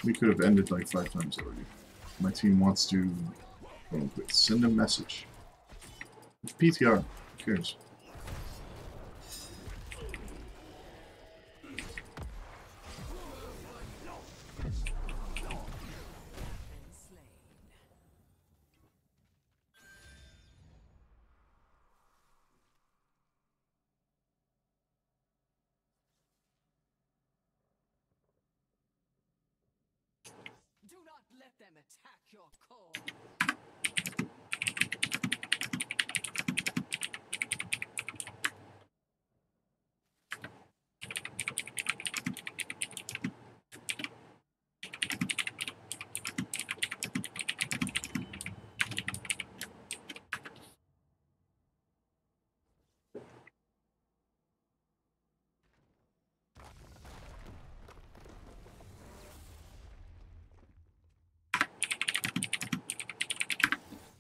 We could have ended like 5 times already. My team wants to send a message. It's PTR. Who cares? Been slain. Do not let them attack your core.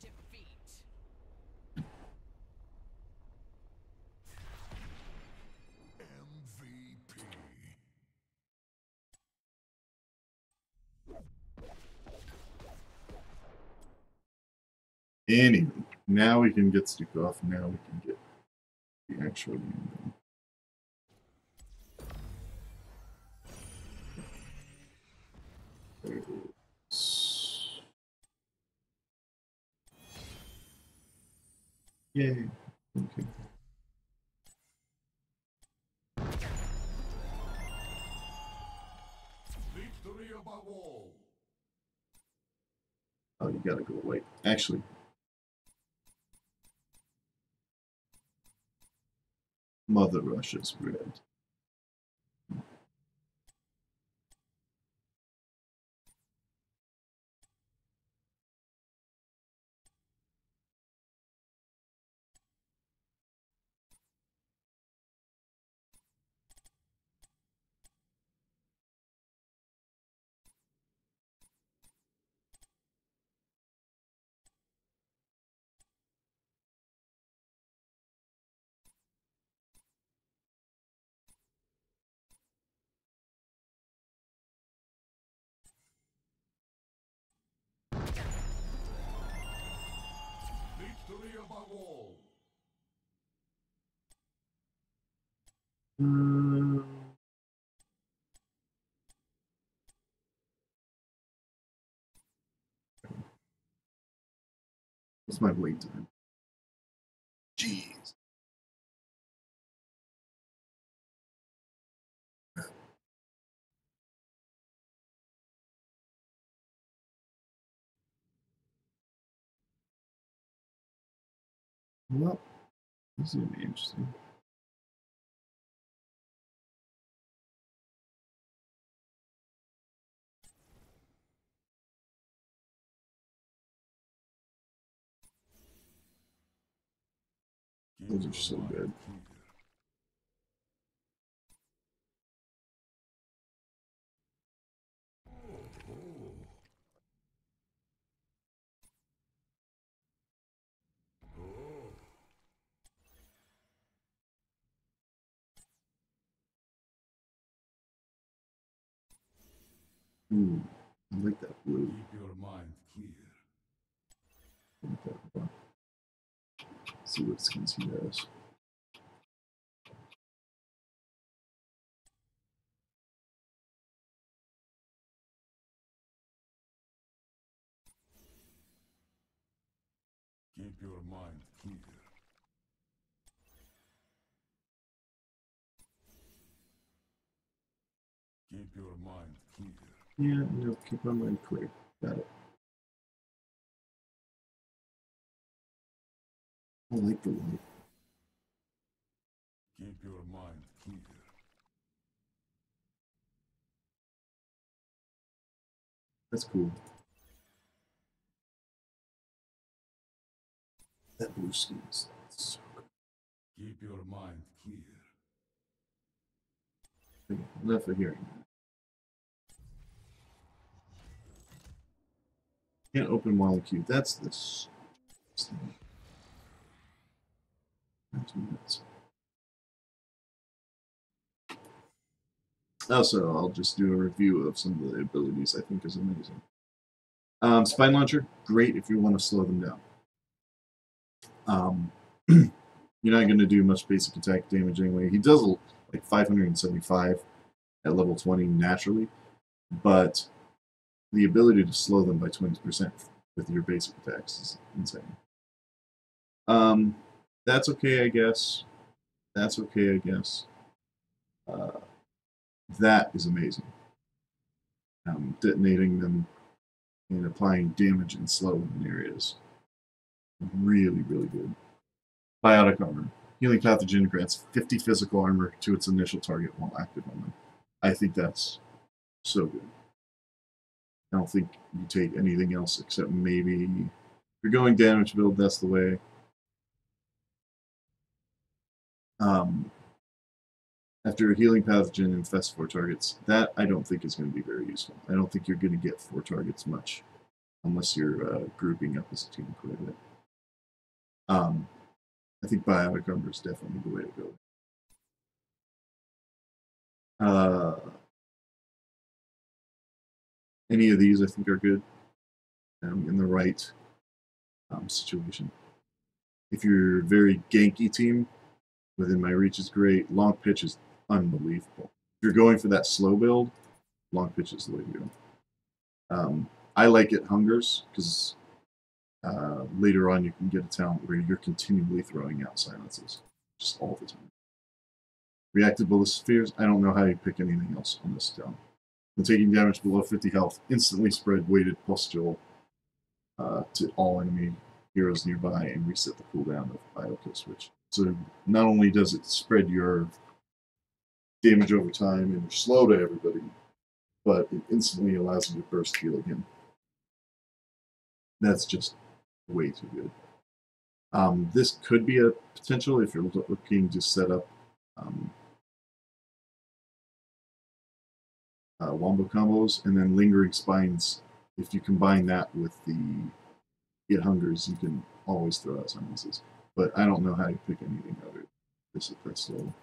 Defeat. MVP. Anyway, now we can get Stukov. Now we can get the actual game done. Yay. Okay. Victory above all. Oh, you gotta go white. Actually, Mother Russia's red. Victory above all. What's my wait time? Jeez. Well, this is gonna be interesting. Those are so good. Ooh, I like that blue. Keep your mind clear. I like that blue. See what skins he has. Keep your mind clear. Keep your mind clear. Yeah, no, keep my mind clear. Got it. I like the white. Keep your mind clear. That's cool. That blue skin is so good. Keep your mind clear. Okay, enough of hearing that. Can't open while in queue. That's this. That's nuts. Also, I'll just do a review of some of the abilities I think is amazing. Spine Launcher, great if you want to slow them down. You're not going to do much basic attack damage anyway. He does like 575 at level 20 naturally, but the ability to slow them by 20% with your basic attacks is insane. That's okay, I guess. That's okay, I guess. That is amazing. Detonating them and applying damage in slow in areas. Really, really good. Biotic Armor. Healing Pathogen grants 50 physical armor to its initial target while active on them. I think that's so good. I don't think you take anything else except maybe if you're going damage build, that's the way. After a healing pathogen infests 4 targets, that I don't think is going to be very useful. I don't think you're going to get 4 targets much unless you're grouping up as a team quite a bit. I think Biotic Armor is definitely the way to go. Any of these I think are good in the right situation. If you're a very ganky team, Within My Reach is great. Long Pitch is unbelievable. If you're going for that slow build, Long Pitch is the way to go. I like it Hungers because Later on, you can get a talent where you're continually throwing out silences, just all the time. Reactive ballistic spheres. I don't know how you pick anything else on this talent. When taking damage below 50 health, instantly spread weighted pustule to all enemy heroes nearby and reset the cooldown of Biokill Switch. So not only does it spread your damage over time and you're slow to everybody, but it instantly allows you to burst heal again. That's just way too good. This could be a potential if you're looking to set up wombo combos, and then Lingering Spines. If you combine that with the Get Hungers, you can always throw out silences. But I don't know how you pick anything other. This at that level.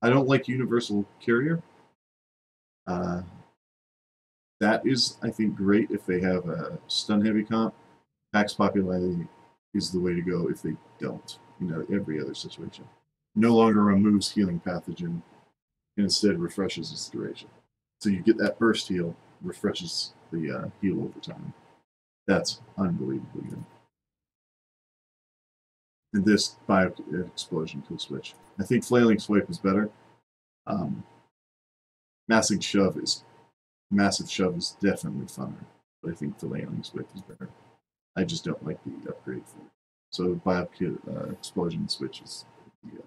I don't like Universal Carrier. That is, I think, great if they have a stun heavy comp. Pax Populi is the way to go if they don't. You know, every other situation. No longer removes healing pathogen, and instead refreshes its duration. So you get that burst heal, refreshes the heal over time. That's unbelievably good. And this Bio Explosion kill switch. I think Flailing Swipe is better. Massive Shove is definitely funner, but I think Flailing Swipe is better. I just don't like the upgrade for it. So Bio Explosion switch is the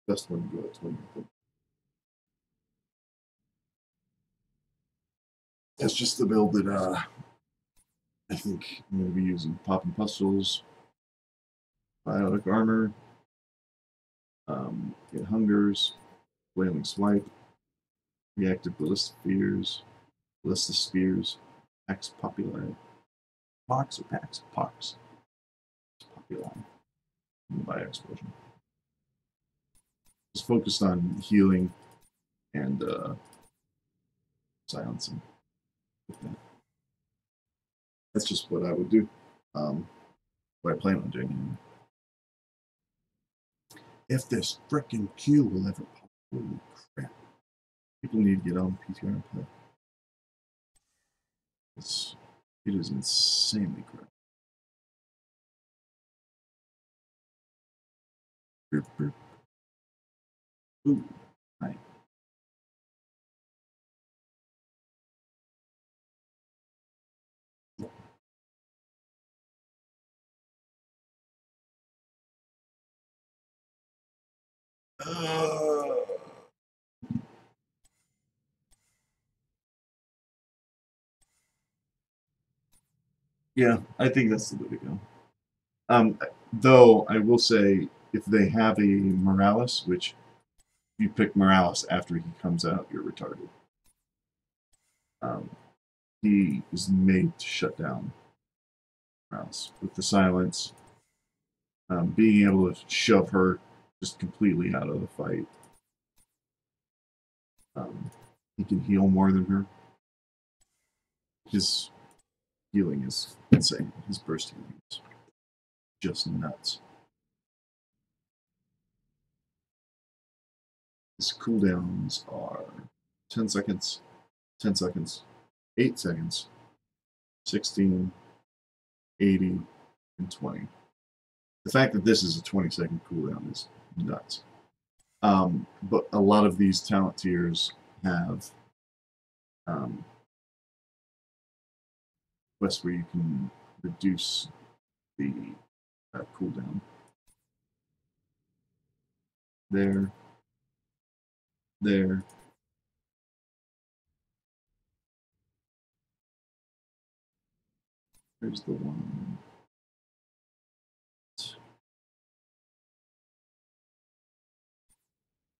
best one to go at 20. That's just the build that I think I'm going to be using. Popping Pustules, Biotic Armor, Get Hungers, Flailing Swipe, Reactive Ballista Spears, Pax Populi. Pox or Pax? Pox. Populi. Bio Explosion. Just focused on healing and silencing. That's just what I would do. What I plan on doing. If this frickin' Q will ever pop, holy crap. People need to get on PTR and play. It is insanely crap. Ooh, hi. Yeah, I think that's the way to go. Though I will say, if they have a Morales, which you pick Morales after he comes out, you're retarded. He is made to shut down Morales with the silence. Being able to shove her just completely out of the fight. He can heal more than her. His healing is insane. His burst healing is just nuts. His cooldowns are 10 seconds, 10 seconds, 8 seconds, 16, 80, and 20. The fact that this is a 20-second cooldown is nuts. But a lot of these talent tiers have quests where you can reduce the cooldown. There. There's the one.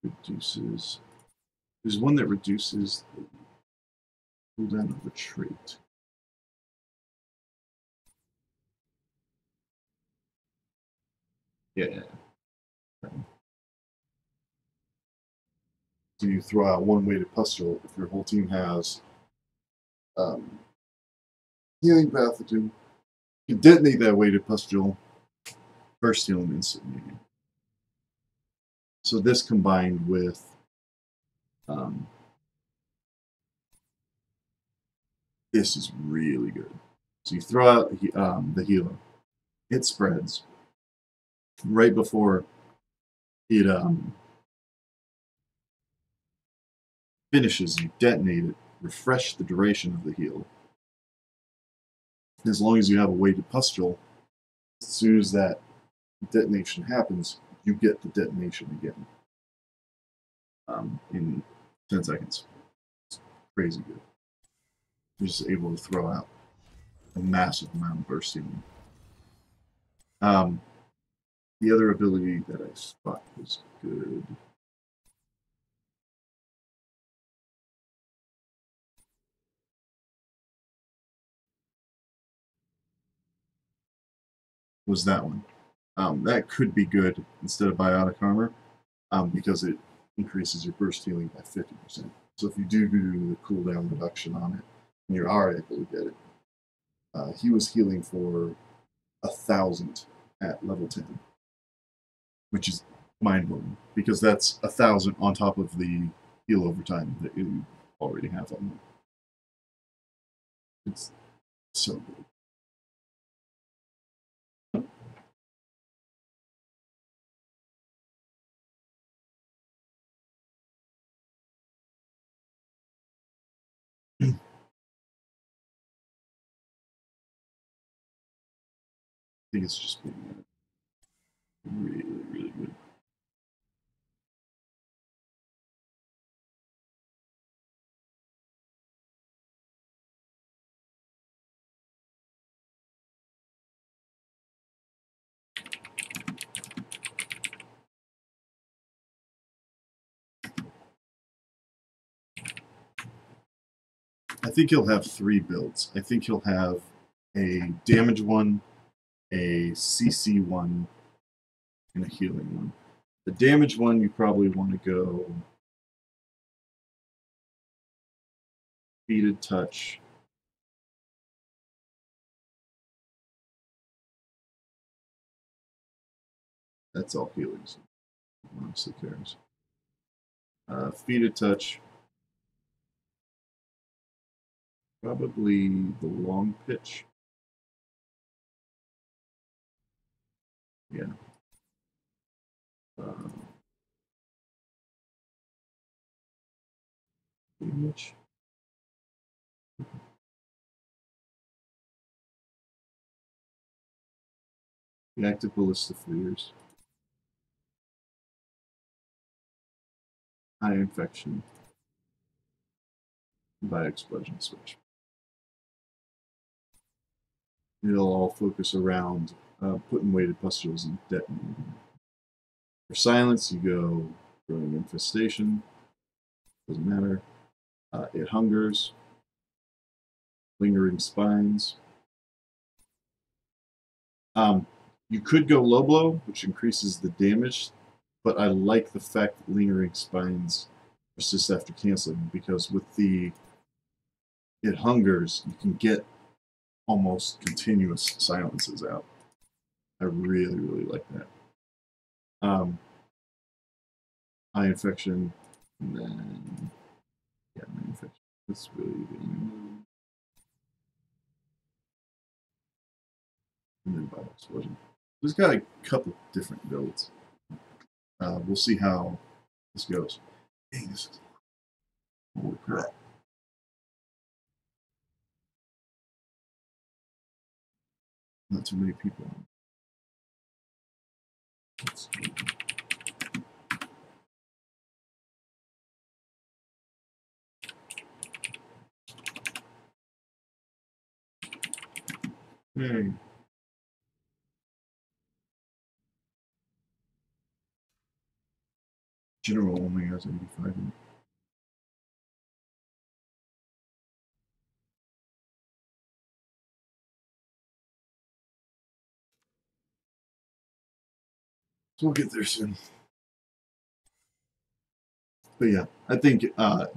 Reduces. There's one that reduces the cooldown of a trait. Yeah. So you throw out one weighted pustule if your whole team has healing pathogen. You detonate that weighted pustule, burst heal them instantly. So this combined with This is really good. So you throw out the healer. It spreads. Right before it finishes, you detonate it, refresh the duration of the heal. As long as you have a weighted pustule, as soon as that detonation happens, you get the detonation again in 10 seconds. It's crazy good. You're just able to throw out a massive amount of burst healing. The other ability that I thought was good was that one. That could be good instead of biotic armor because it increases your burst healing by 50%. So if you do the cooldown reduction on it, and you are able to get it, he was healing for 1,000 at level 10, which is mind-blowing because that's 1,000 on top of the heal over time that you already have on them. It's so good. I think it's just being really, really good. I think he'll have 3 builds. I think he'll have a damage one, a CC one, and a healing one. The damage one, you probably want to go Beaded Touch. That's all healing, so honestly cares. Beaded Touch. Probably the long pitch. Yeah. Damage. The active ballista fleers. High infection. By explosion switch. It'll all focus around putting weighted pustules and detonating. For silence, you go growing infestation. Doesn't matter. It hungers. Lingering spines. You could go low blow, which increases the damage, but I like the fact that lingering spines persist after canceling because with the it hungers, you can get almost continuous silences out. I really, really like that. High infection, and then yeah, high infection. That's really the and then bio explosion. There's got a couple different builds. We'll see how this goes. Dang, this is holy crap. Not too many people. Hey. General only has 85 in it. So we'll get there soon. But yeah, I think I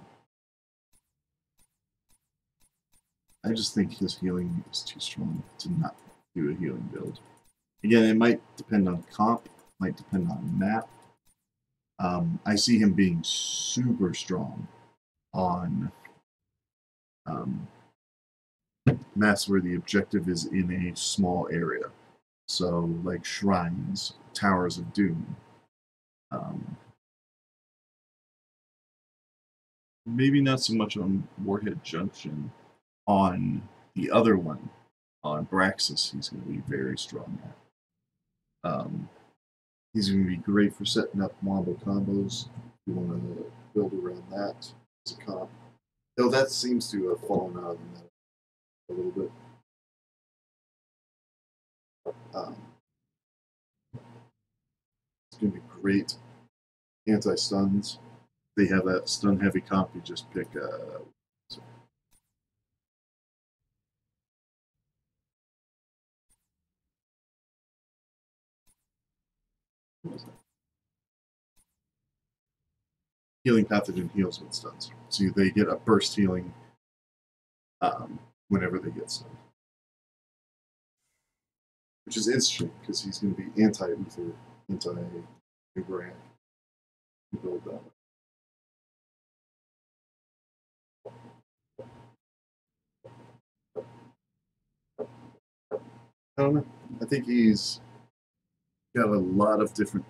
just think his healing is too strong to not do a healing build. Again, it might depend on comp, might depend on map. I see him being super strong on maps where the objective is in a small area. So, like shrines, towers of doom. Maybe not so much on Warhead Junction. On the other one, on Braxis, he's going to be very strong at. He's going to be great for setting up Wombo combos. If you want to build around that as a comp. Though that seems to have fallen out of the meta a little bit. It's going to be great anti-stuns. They have that stun-heavy comp. You just pick. Healing pathogen heals with stuns, so they get a burst healing whenever they get stunned, which is interesting because he's going to be anti-Uther, anti-Uberak. Build that. I don't know. I think he's got a lot of different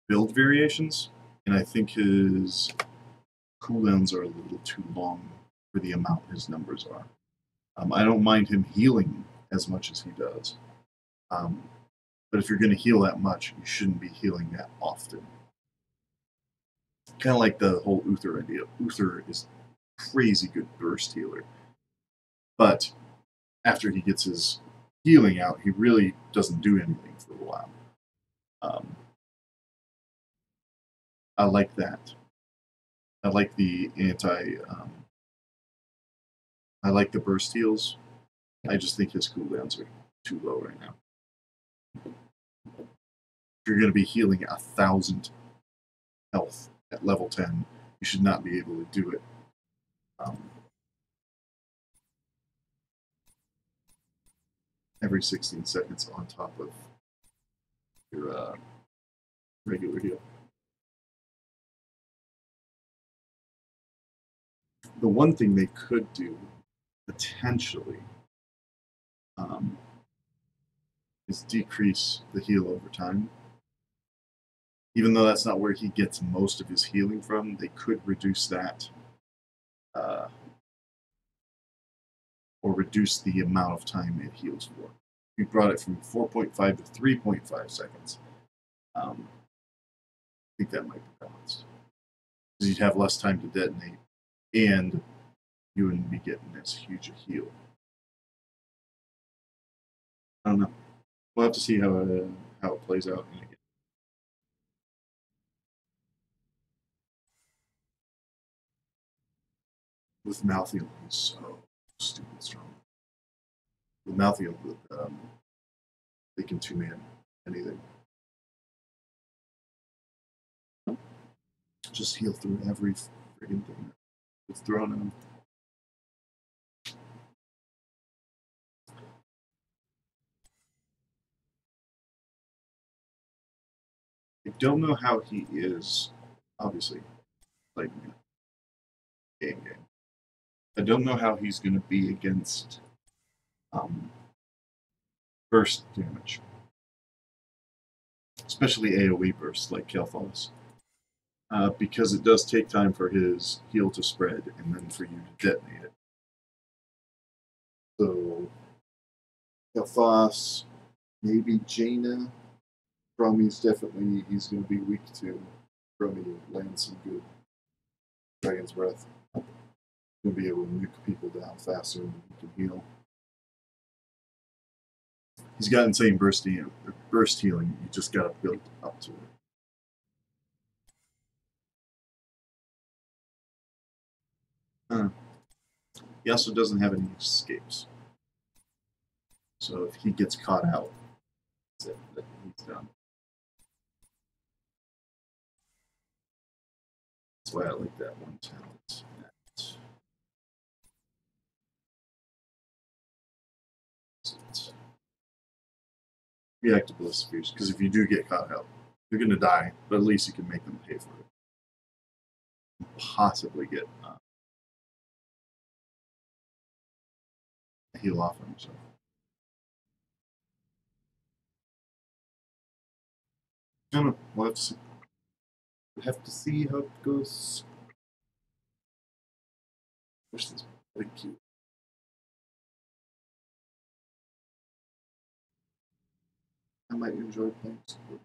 build variations, and I think his cooldowns are a little too long for the amount his numbers are. I don't mind him healing as much as he does, but if you're going to heal that much, you shouldn't be healing that often. Kind of like the whole Uther idea. Uther is crazy good burst healer, but after he gets his healing out, he really doesn't do anything for a while. I like that. I like the I like the burst heals. I just think his cooldowns are too low right now. If you're going to be healing 1,000 health at level 10, you should not be able to do it. Every 16 seconds on top of your regular heal. The one thing they could do, potentially, is decrease the heal over time. Even though that's not where he gets most of his healing from, they could reduce that, or reduce the amount of time it heals for. We brought it from 4.5 to 3.5 seconds. I think that might be balanced. Because you'd have less time to detonate, and you wouldn't be getting as huge a heal. I don't know. We'll have to see how it plays out. With Malthael, he's so stupid strong. With Malthael, they can two-man anything. Just heal through every friggin' thing that's thrown at him. I don't know how he is, obviously, like game. I don't know how he's going to be against burst damage, especially AoE bursts like Kel'Thas, because it does take time for his heal to spread and then for you to detonate it. So, Kel'Thas, maybe Jaina. Chromie's definitely, he's going to be weak to Chromie land some good Dragon's Breath. Going to be able to nuke people down faster than he can heal. He's got insane burst healing. You just got to build up to it. He also doesn't have any escapes. So if he gets caught out, that's it. He's done. That's why I like that one talent. React to Bliss Spheres, because if you do get caught out, you're going to die, but at least you can make them pay for it. Possibly get heal off on himself. I don't know. We'll have to see. We'll have to see how it goes. Wish this was really cute. I might enjoy playing support.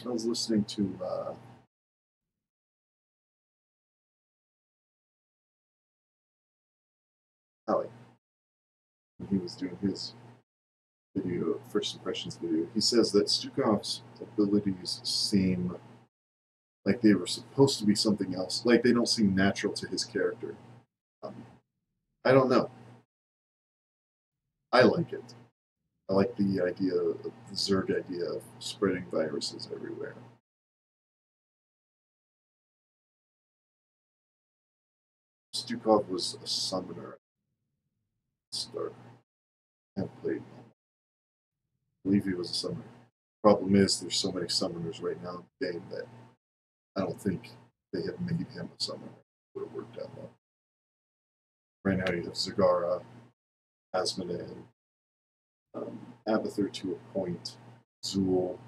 I was listening to Howie when he was doing his video, first impressions video. He says that Stukov's abilities seem like they were supposed to be something else. Like they don't seem natural to his character. I don't know. I like it. I like the idea, the Zerg idea of spreading viruses everywhere. Stukov was a summoner at the start. I haven't played. I believe he was a summoner. Problem is, there's so many summoners right now in the game that I don't think they had made him a summoner. It would have worked out well. Right now you have Zagara, Asmodan, Abathur to a point, Zool.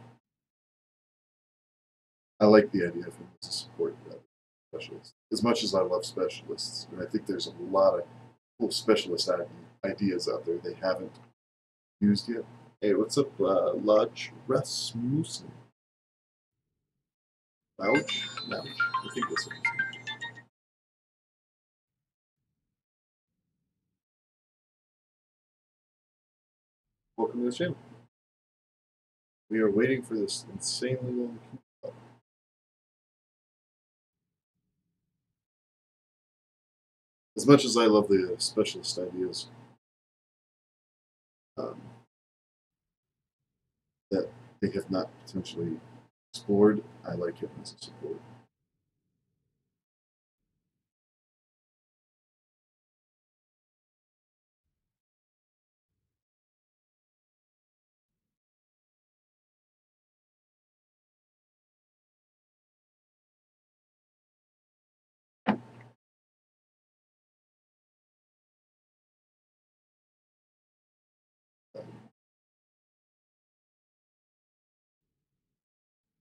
I like the idea of him as a support specialist. As much as I love specialists, and I think there's a lot of cool specialist ideas out there they haven't used yet. Hey, what's up, Lodge Rasmussen? Louch? Louch? I think that's what it's saying. Welcome to the channel. We are waiting for this insanely long queue. As much as I love the specialist ideas that they have not potentially explored, I like him as a support.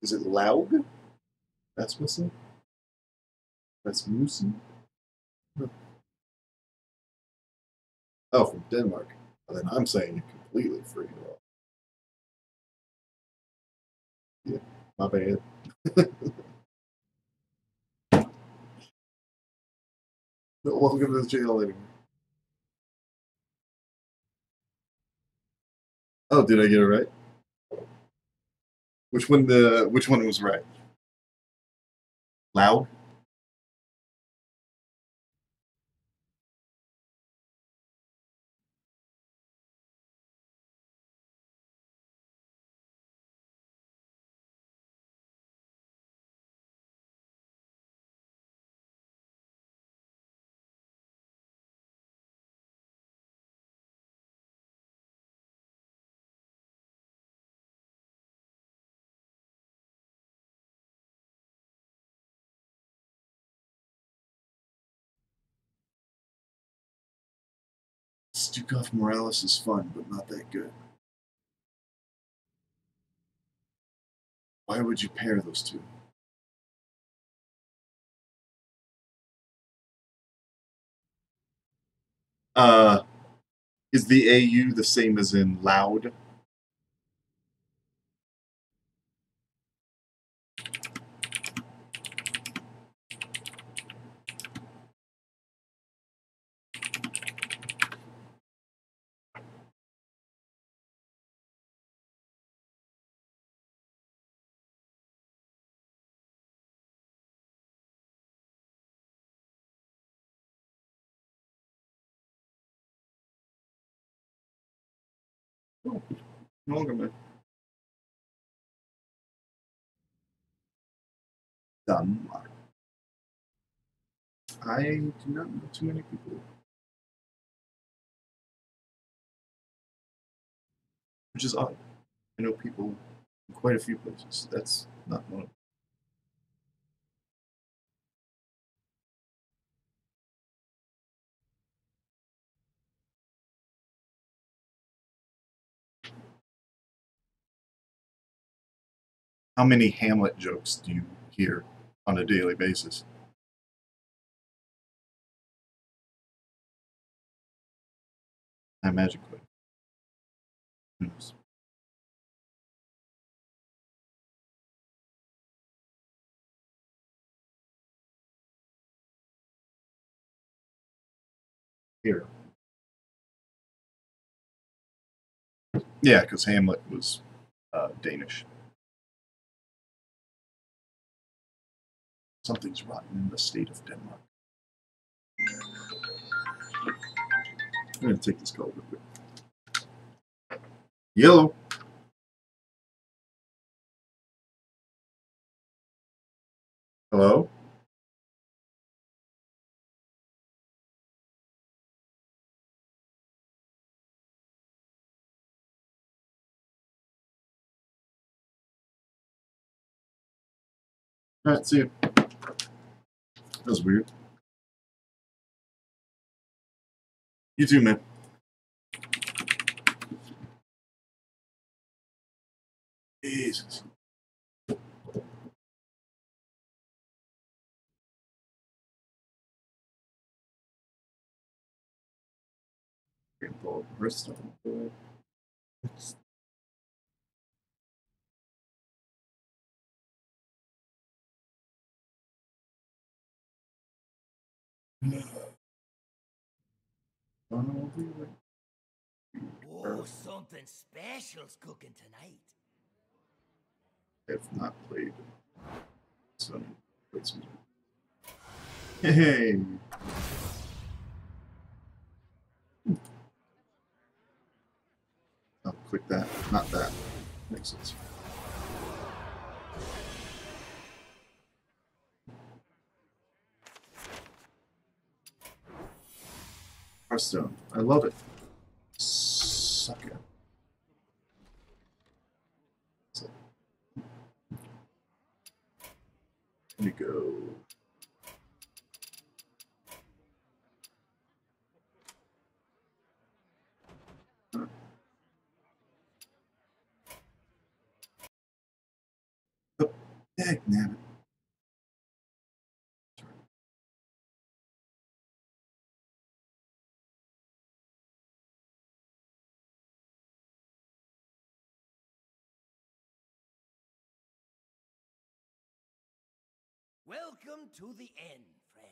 Is it Laug? Rasmussen? Rasmussen? Oh, from Denmark. Well, then I'm saying it completely free. Yeah, my bad. Welcome to the channel anyway. Oh, did I get it right? Which one was right? Loud? Stukov Morales is fun, but not that good. Why would you pair those two? Is the AU the same as in loud? Oh, no longer, man. Done. I do not know too many people. Which is odd. I know people in quite a few places. That's not one of them. How many Hamlet jokes do you hear on a daily basis? I imagine quite. Who knows? Here. Yeah, because Hamlet was Danish. Something's rotten in the state of Denmark. I'm going to take this call real quick. Yellow. Hello? Alright, see you. That was weird. You too, man. Jesus. Can pull up wrist on. Oh, something special's cooking tonight. I've not played. So, played some. Hey! I'll click that, not that. Makes sense. Hearthstone. I love it. Suck it. So, let me go. Oh, dang, nabbit. Welcome to the end, friend.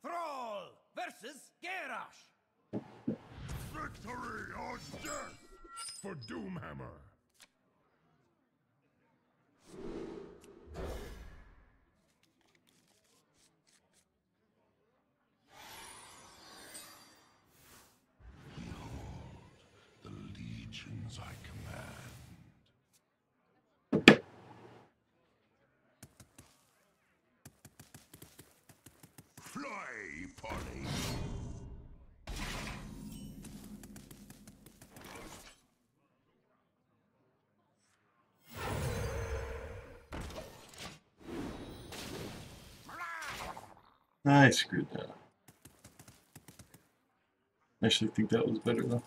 Thrall versus Garrosh. Victory or death for Doomhammer. Behold the legions I command. Fly, Polly. I screwed that up. I actually think that was better though.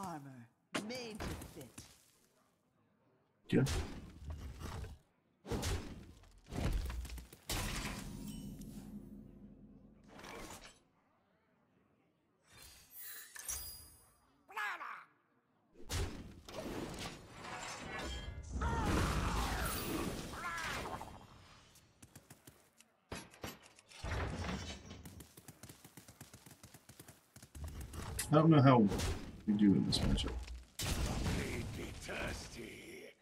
armor, made to fit. Yeah. I don't know how we do in this matchup. Be thirsty.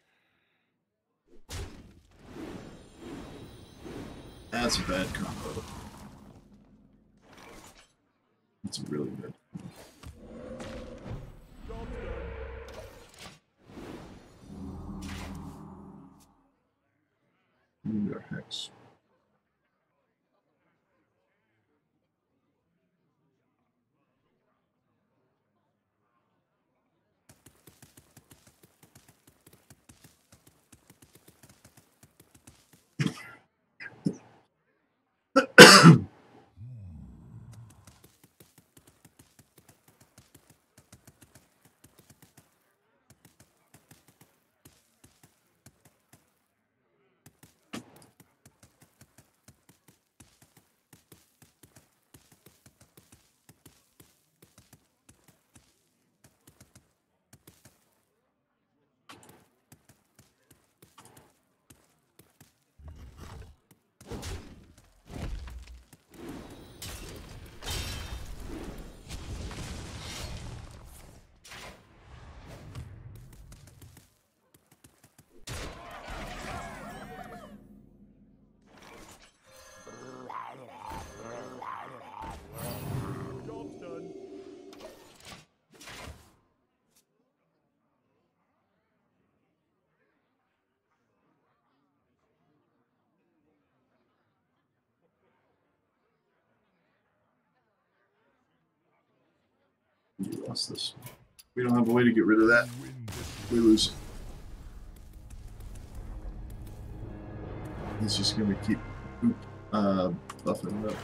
That's a bad combo. That's really good. Maybe our hex. We lost this. We don't have a way to get rid of that. We lose. It's just going to keep buffing it up.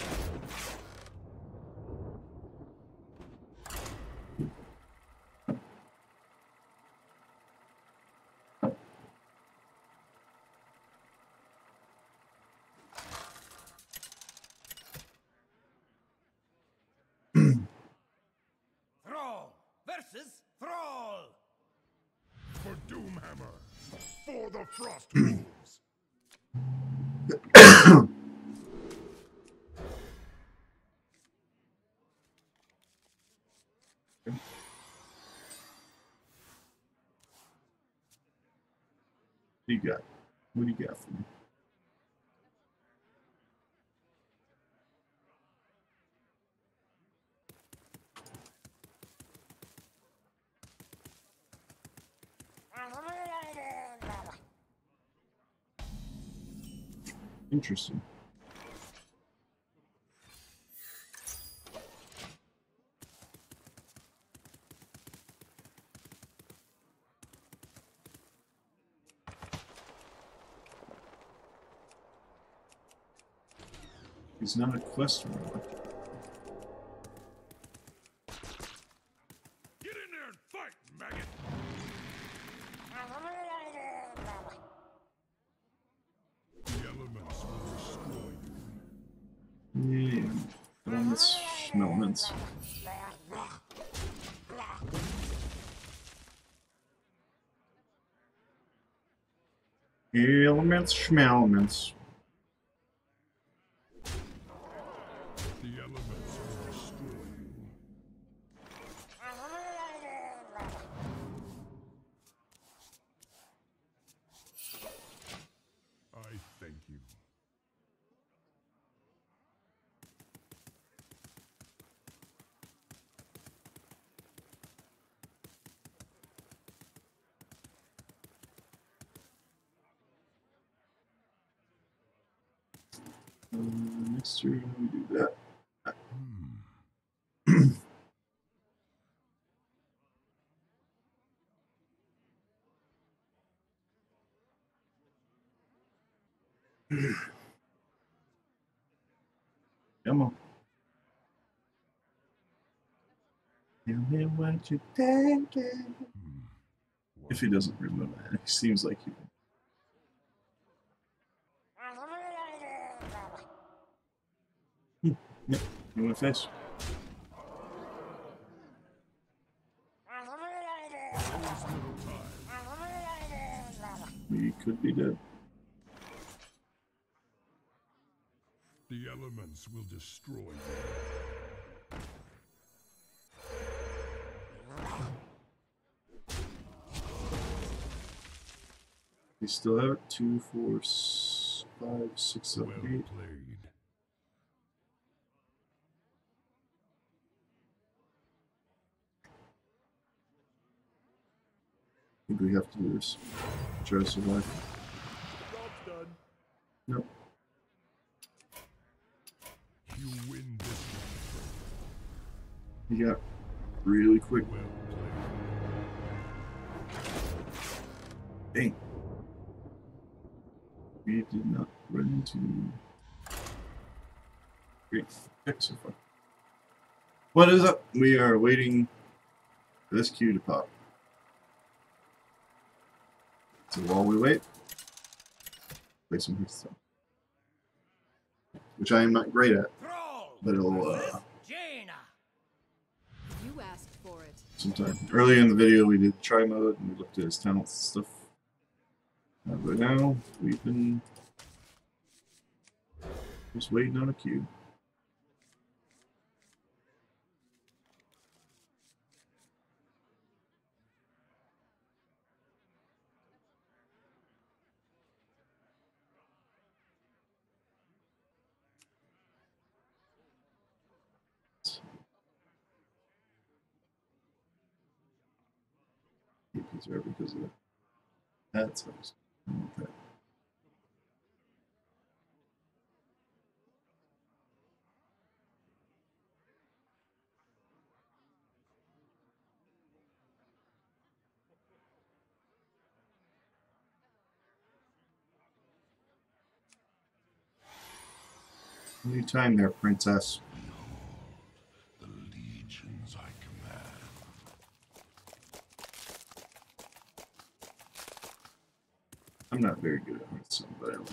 Thrall versus Thrall. For Doomhammer. For the Frost Wolves. What do you got? What do you got for me? Interesting. He's not a quest runner. Get in there and fight, maggot! The elements will destroy you. Yeah. Elements, schmelements. Elements, schmelements. The elements will destroy you. I thank you. Next turn we do that. Come on. Tell me what you're thinking. If he doesn't remember that, he seems like he will. Yep, you want a face? We could be dead. The elements will destroy you. We still have it. 2, 4, 5, 6, 7, Well 8. played. I think we have to do this. Try to survive. Job's done. Nope. You win this one. He got really quick. Well played. Dang. We did not run into great pick so far. What is up? We are waiting for this queue to pop. So while we wait, play some Hearthstone, which I am not great at, but it'll Jaina. You asked for it. sometime. Earlier in the video, we did try mode and we looked at his talents and stuff. But now we've been just waiting on a queue. APs are because of that. That's nice. Okay. Any time there, princess. The legions I command. I'm not very good at Hearthstone, but I will.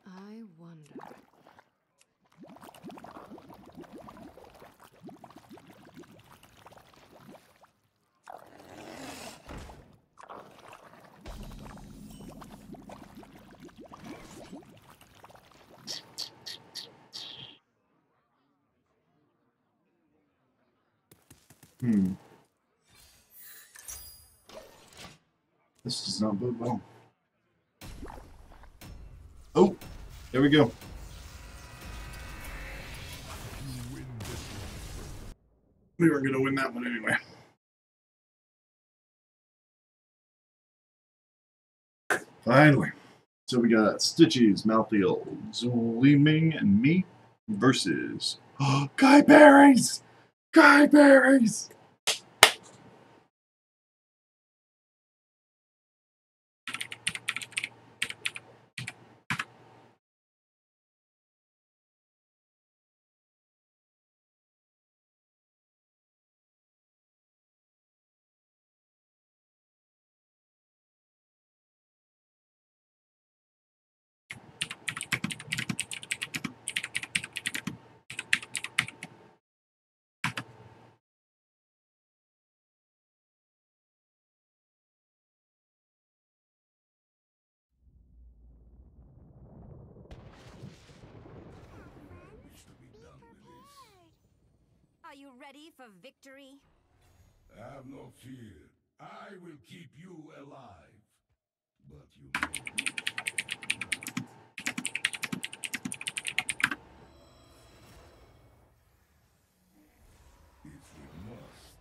I wonder. This does not bode well. Oh, there we go. You win this one. We were going to win that one anyway. Finally. So we got Stitchies, Malthiel, Zuliming, and me versus Guy Berries! Guy Berries! Are you ready for victory? Have no fear. I will keep you alive. But you know. If we must.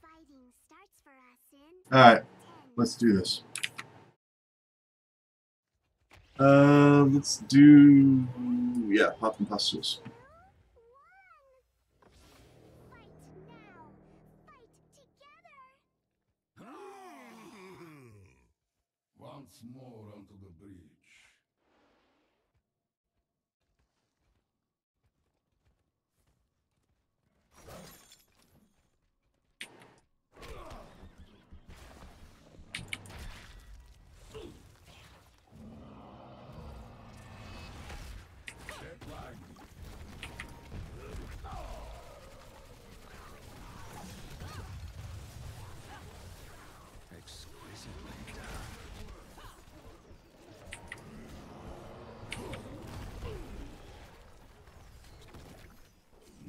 Fighting starts for us in Alright, 10, let's do this. Let's do... yeah, Hop and Pustules. 2, 1. Fight now. Fight together. once more onto the bridge. Exquisitely done.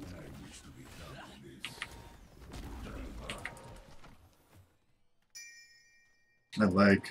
I wish to be done with this. I like.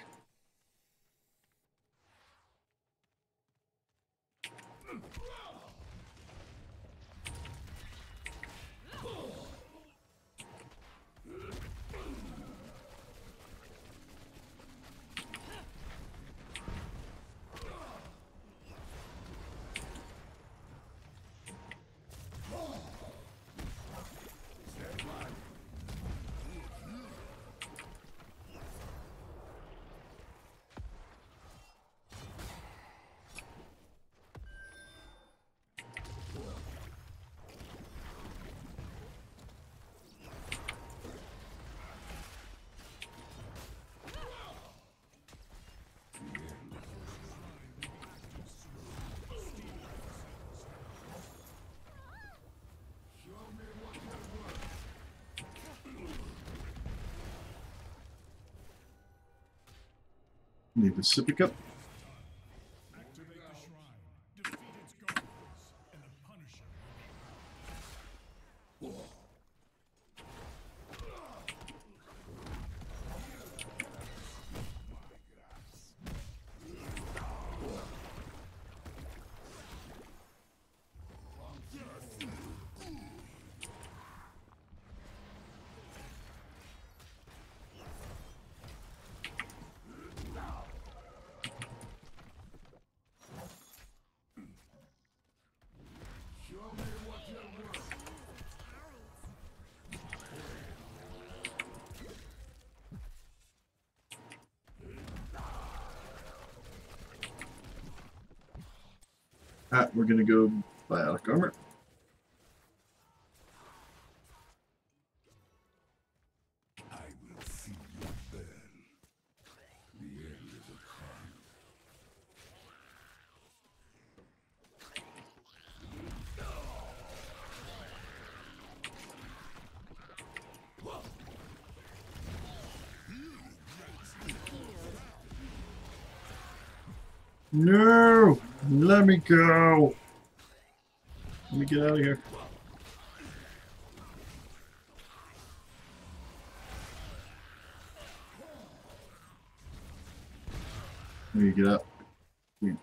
Need to sip it up. Activate the shrine, defeat its guardians, and the Punisher will be We're gonna go biotic armor. I will see you burn. The end is at hand. No! Let me go! Let me get out of here. Let me get up. Wait.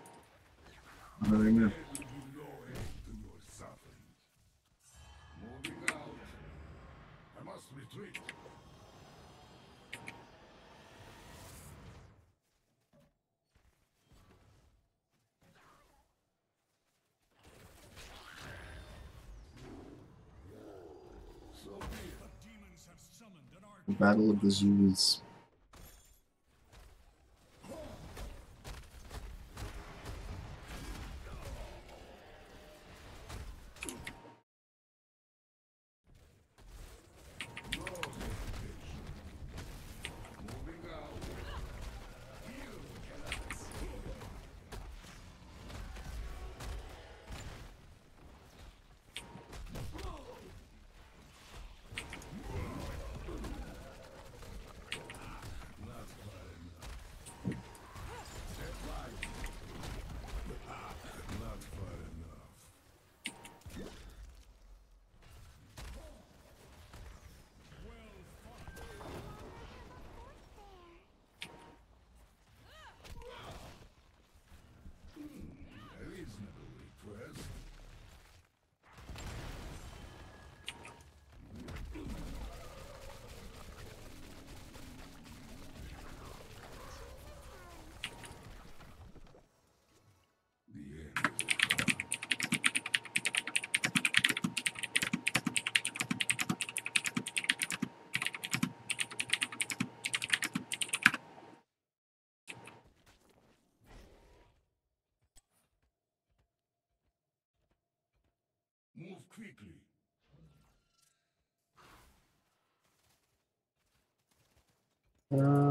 I don't even know. There will be no end to your sufferings. Moving out. I must retreat. So be it. The demons have summoned an The Battle of the Zulus. Moving out.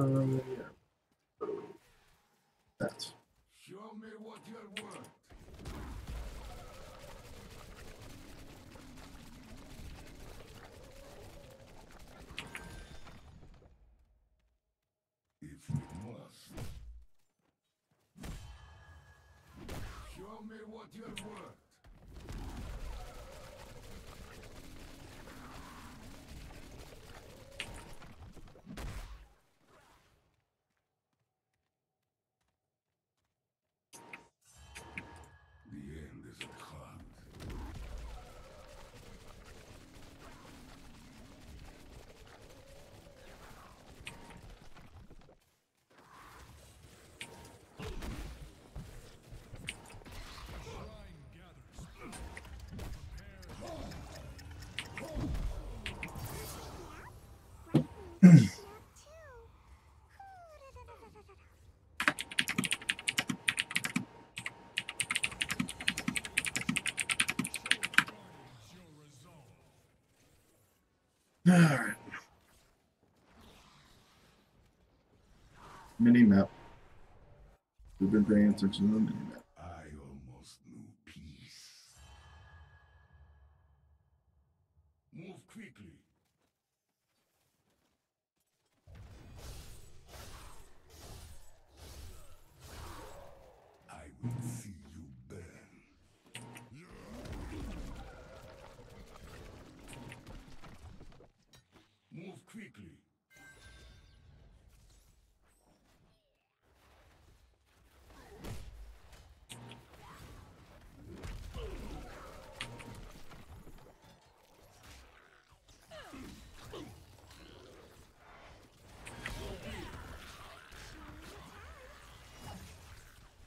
Yeah. That. Show me what you're worth. If we must. Show me what you're worth. The end is at hand. Shrine gathers. Alright. Mini map. We've been paying attention to the mini map. I almost knew peace. Move quickly. I will see you burn. Move quickly.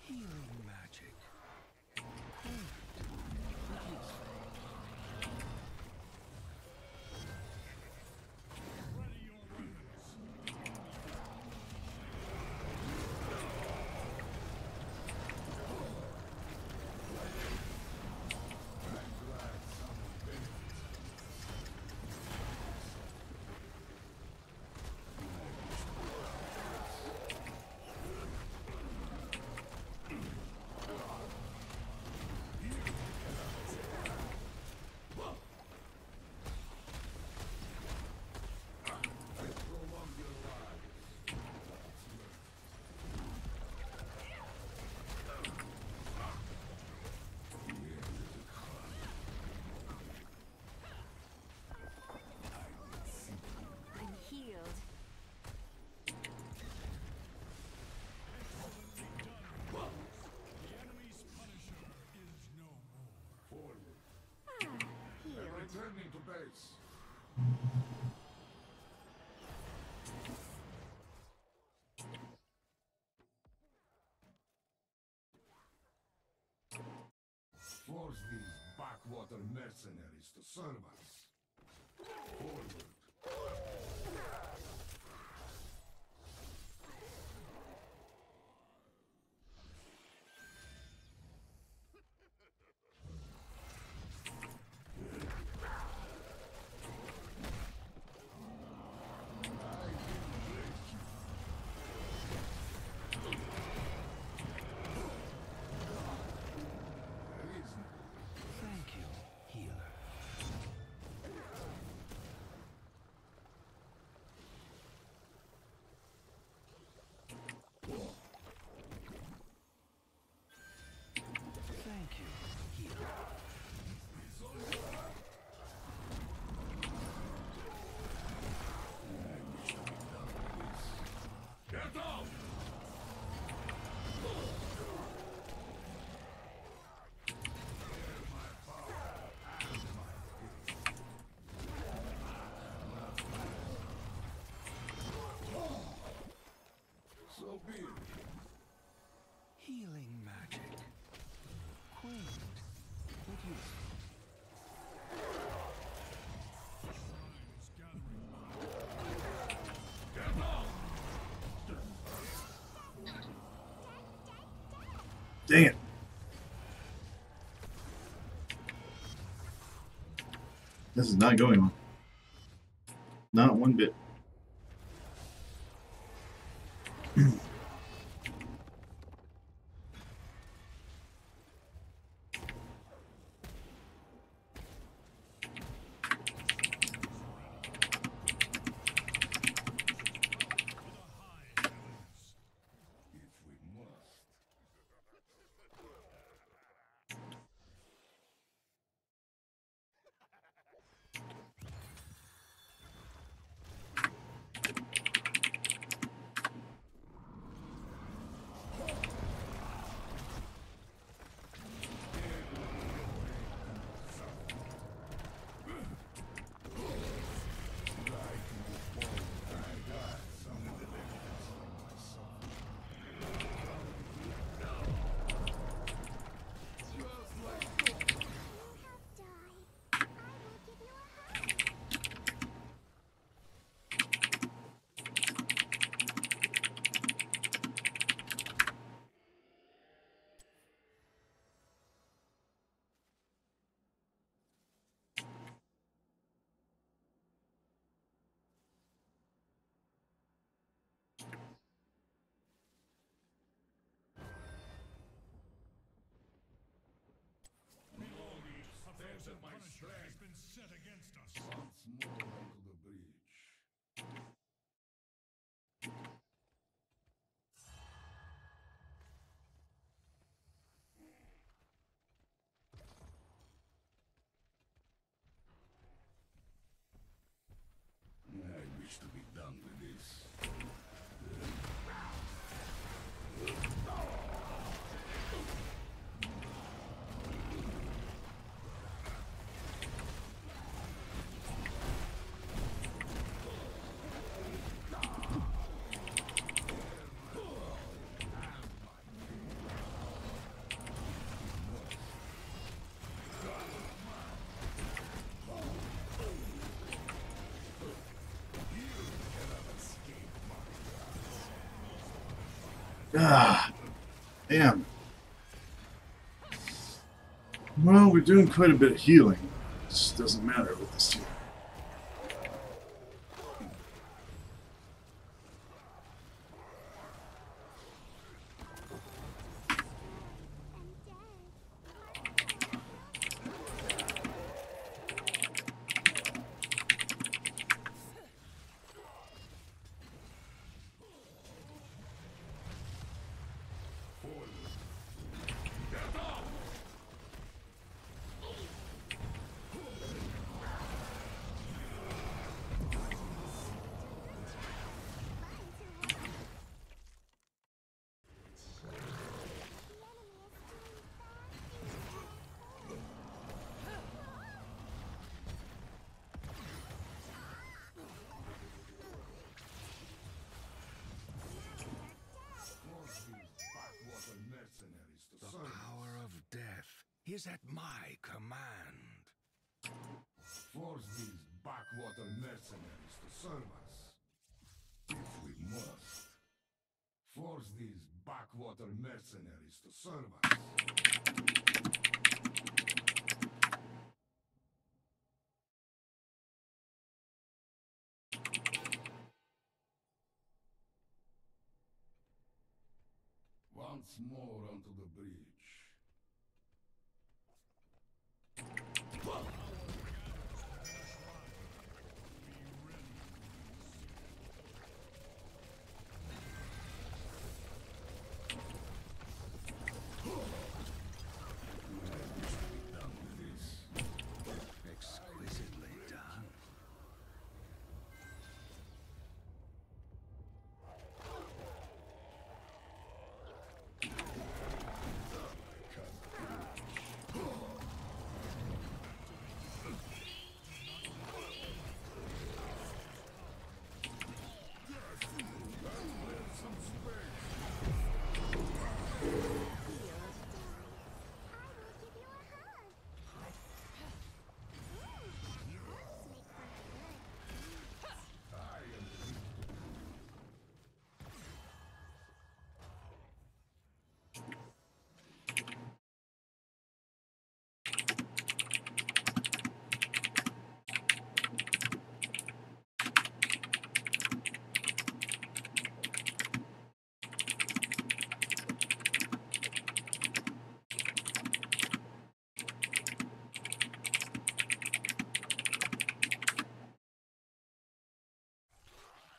Healing magic. Ready your weapons. I'm healed. The enemy's Punisher is no more. Forward. Healed. Returning to base. Force these backwater mercenaries to serve us. Forward. Thank you, healer. Thank you, healer. Get out! So be it. Healing magic. Quaint, but useful. Shrines gathering. Get out! Dang it. This is not going on. Not one bit. The Punisher has been set against us. Once more onto the bridge. I wish to be done with this. Ah, damn. Well, we're doing quite a bit of healing. It just doesn't matter with this team. The power of death is at my command. Force these backwater mercenaries to serve us. If we must. Force these backwater mercenaries to serve us. Once more onto the bridge. Exquisitely done.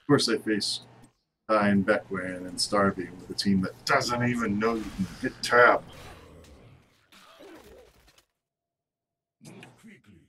Of course, I face Tyne, Beckwan, and Starbeam with a team that doesn't even know you can hit tab. Move quickly.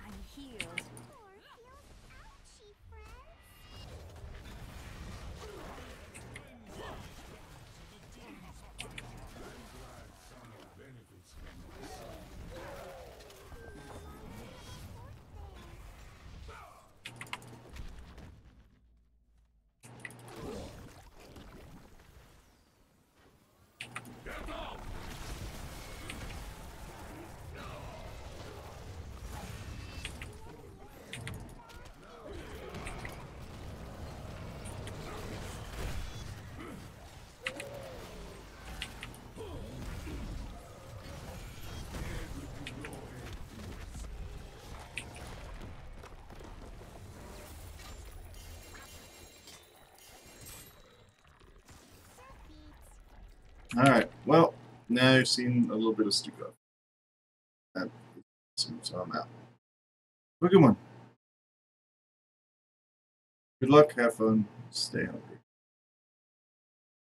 I'm healed. Poor feels ouchy, friends. Someone benefits from my son. Get up! Alright, well, now you've seen a little bit of Stukov. That is awesome, so I'm out. Have a good one. Good luck, have fun, stay hungry.